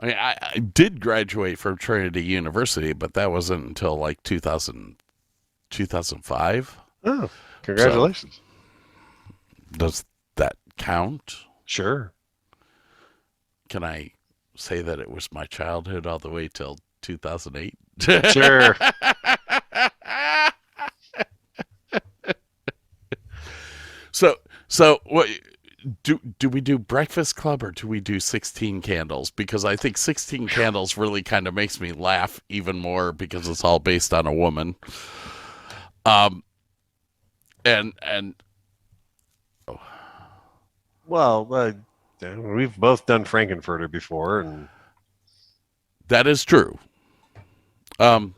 I did graduate from Trinity University, but that wasn't until like 2005. Oh, congratulations. So, does that count? Sure. Can I say that it was my childhood all the way till 2008? Sure. So what do we do Breakfast Club or do we do 16 Candles? Because I think 16 Candles really kind of makes me laugh even more because it's all based on a woman. Well, we've both done Frankenfurter before, and that is true. Oh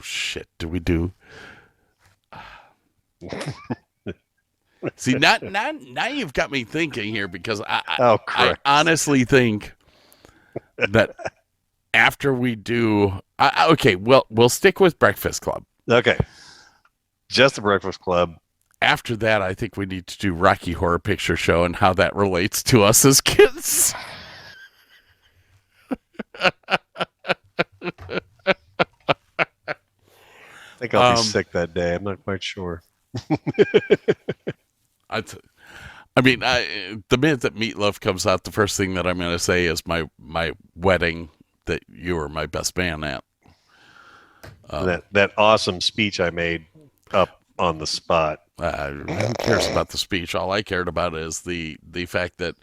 shit! Do we do? See, now you've got me thinking here because I honestly think that after we do, okay, well, we'll stick with Breakfast Club. Okay, just the Breakfast Club. After that, I think we need to do Rocky Horror Picture Show and how that relates to us as kids. I think I'll be sick that day. I'm not quite sure. The minute that Meatloaf comes out, the first thing that I'm going to say is my wedding that you were my best man at. That awesome speech I made up on the spot. Who cares about the speech? All I cared about is the fact that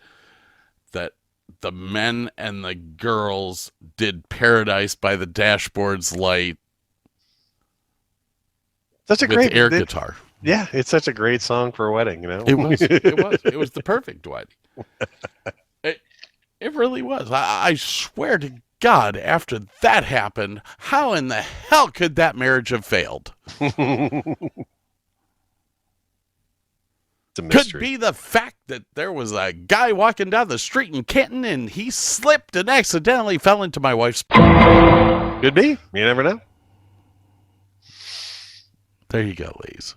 the men and the girls did Paradise by the Dashboard's Light. Such a great air guitar. Yeah, it's such a great song for a wedding, It was. It was the perfect wedding. It really was. I swear to God, after that happened, how in the hell could that marriage have failed? It's a mystery. Could be the fact that there was a guy walking down the street in Kenton and he slipped and accidentally fell into my wife's. Could be. You never know. There you go, Lise.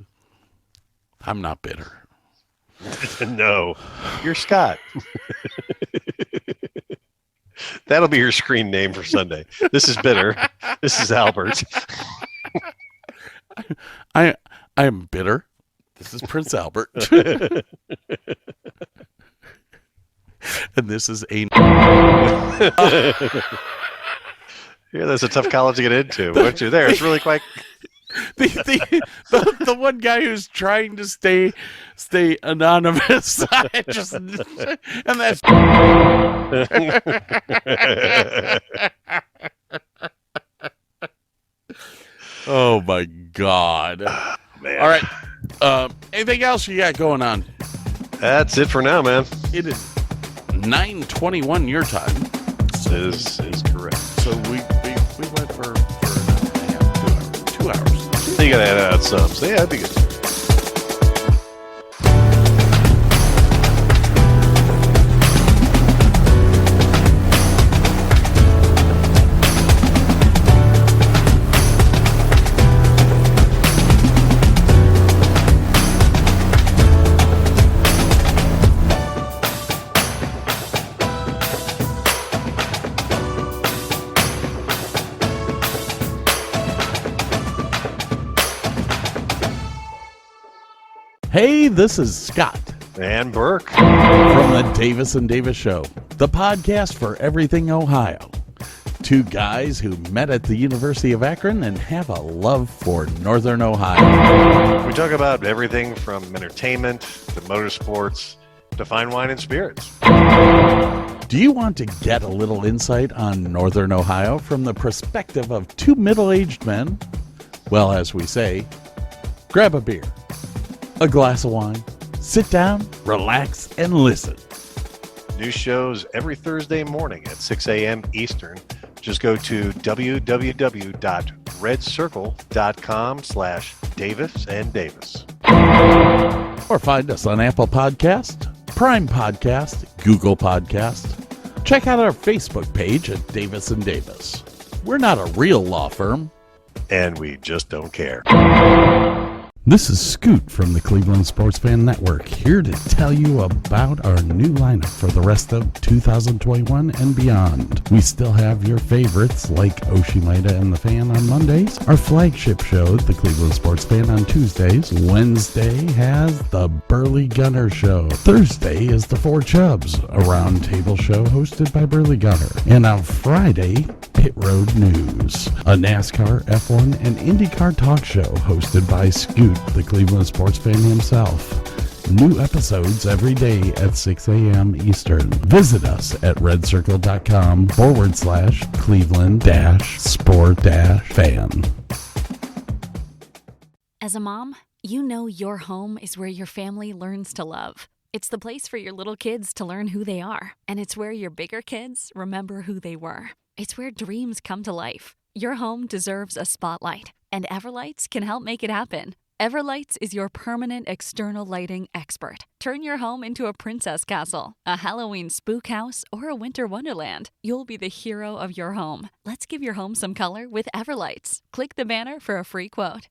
I'm not bitter. No, you're Scott. That'll be your screen name for Sunday. This is bitter. This is Albert. I am bitter. This is Prince Albert. And this is a. Yeah, that's a tough college to get into. Once you're there, it's really quite. The one guy who's trying to stay anonymous. And that's. Oh my God! Man. All right. Anything else you got going on? That's it for now, man. It is 9:21 your time. Is correct. So we went for 2 hours. So you gotta add out some. So yeah, that'd be good. Hey, this is Scott And Burke. from the Davis and Davis Show, the podcast for everything Ohio. Two guys who met at the University of Akron and have a love for Northern Ohio. We talk about everything from entertainment to motorsports to fine wine and spirits. Do you want to get a little insight on Northern Ohio from the perspective of two middle-aged men? Well, as we say, grab a beer, a glass of wine, sit down, relax, and listen. New shows every Thursday morning at 6 a.m. Eastern. Just go to www.redcircle.com/Davis and Davis. Or find us on Apple Podcast, Prime Podcast, Google Podcast. Check out our Facebook page at Davis and Davis. We're not a real law firm. And we just don't care. This is Scoot from the Cleveland Sports Fan Network, here to tell you about our new lineup for the rest of 2021 and beyond. We still have your favorites like Oshimida and the Fan on Mondays, our flagship show, the Cleveland Sports Fan, on Tuesdays. Wednesday has the Burley Gunner Show. Thursday is the Four Chubs, a roundtable show hosted by Burley Gunner. And on Friday, Pit Road News, a NASCAR, F1, and IndyCar talk show hosted by Scoot, the Cleveland sports fan himself. New episodes every day at 6 a.m. Eastern. Visit us at redcircle.com/Cleveland-sport-fan. As a mom, you know your home is where your family learns to love. It's the place for your little kids to learn who they are. And it's where your bigger kids remember who they were. It's where dreams come to life. Your home deserves a spotlight, and Everlights can help make it happen. Everlights is your permanent external lighting expert. Turn your home into a princess castle, a Halloween spook house, or a winter wonderland. You'll be the hero of your home. Let's give your home some color with Everlights. Click the banner for a free quote.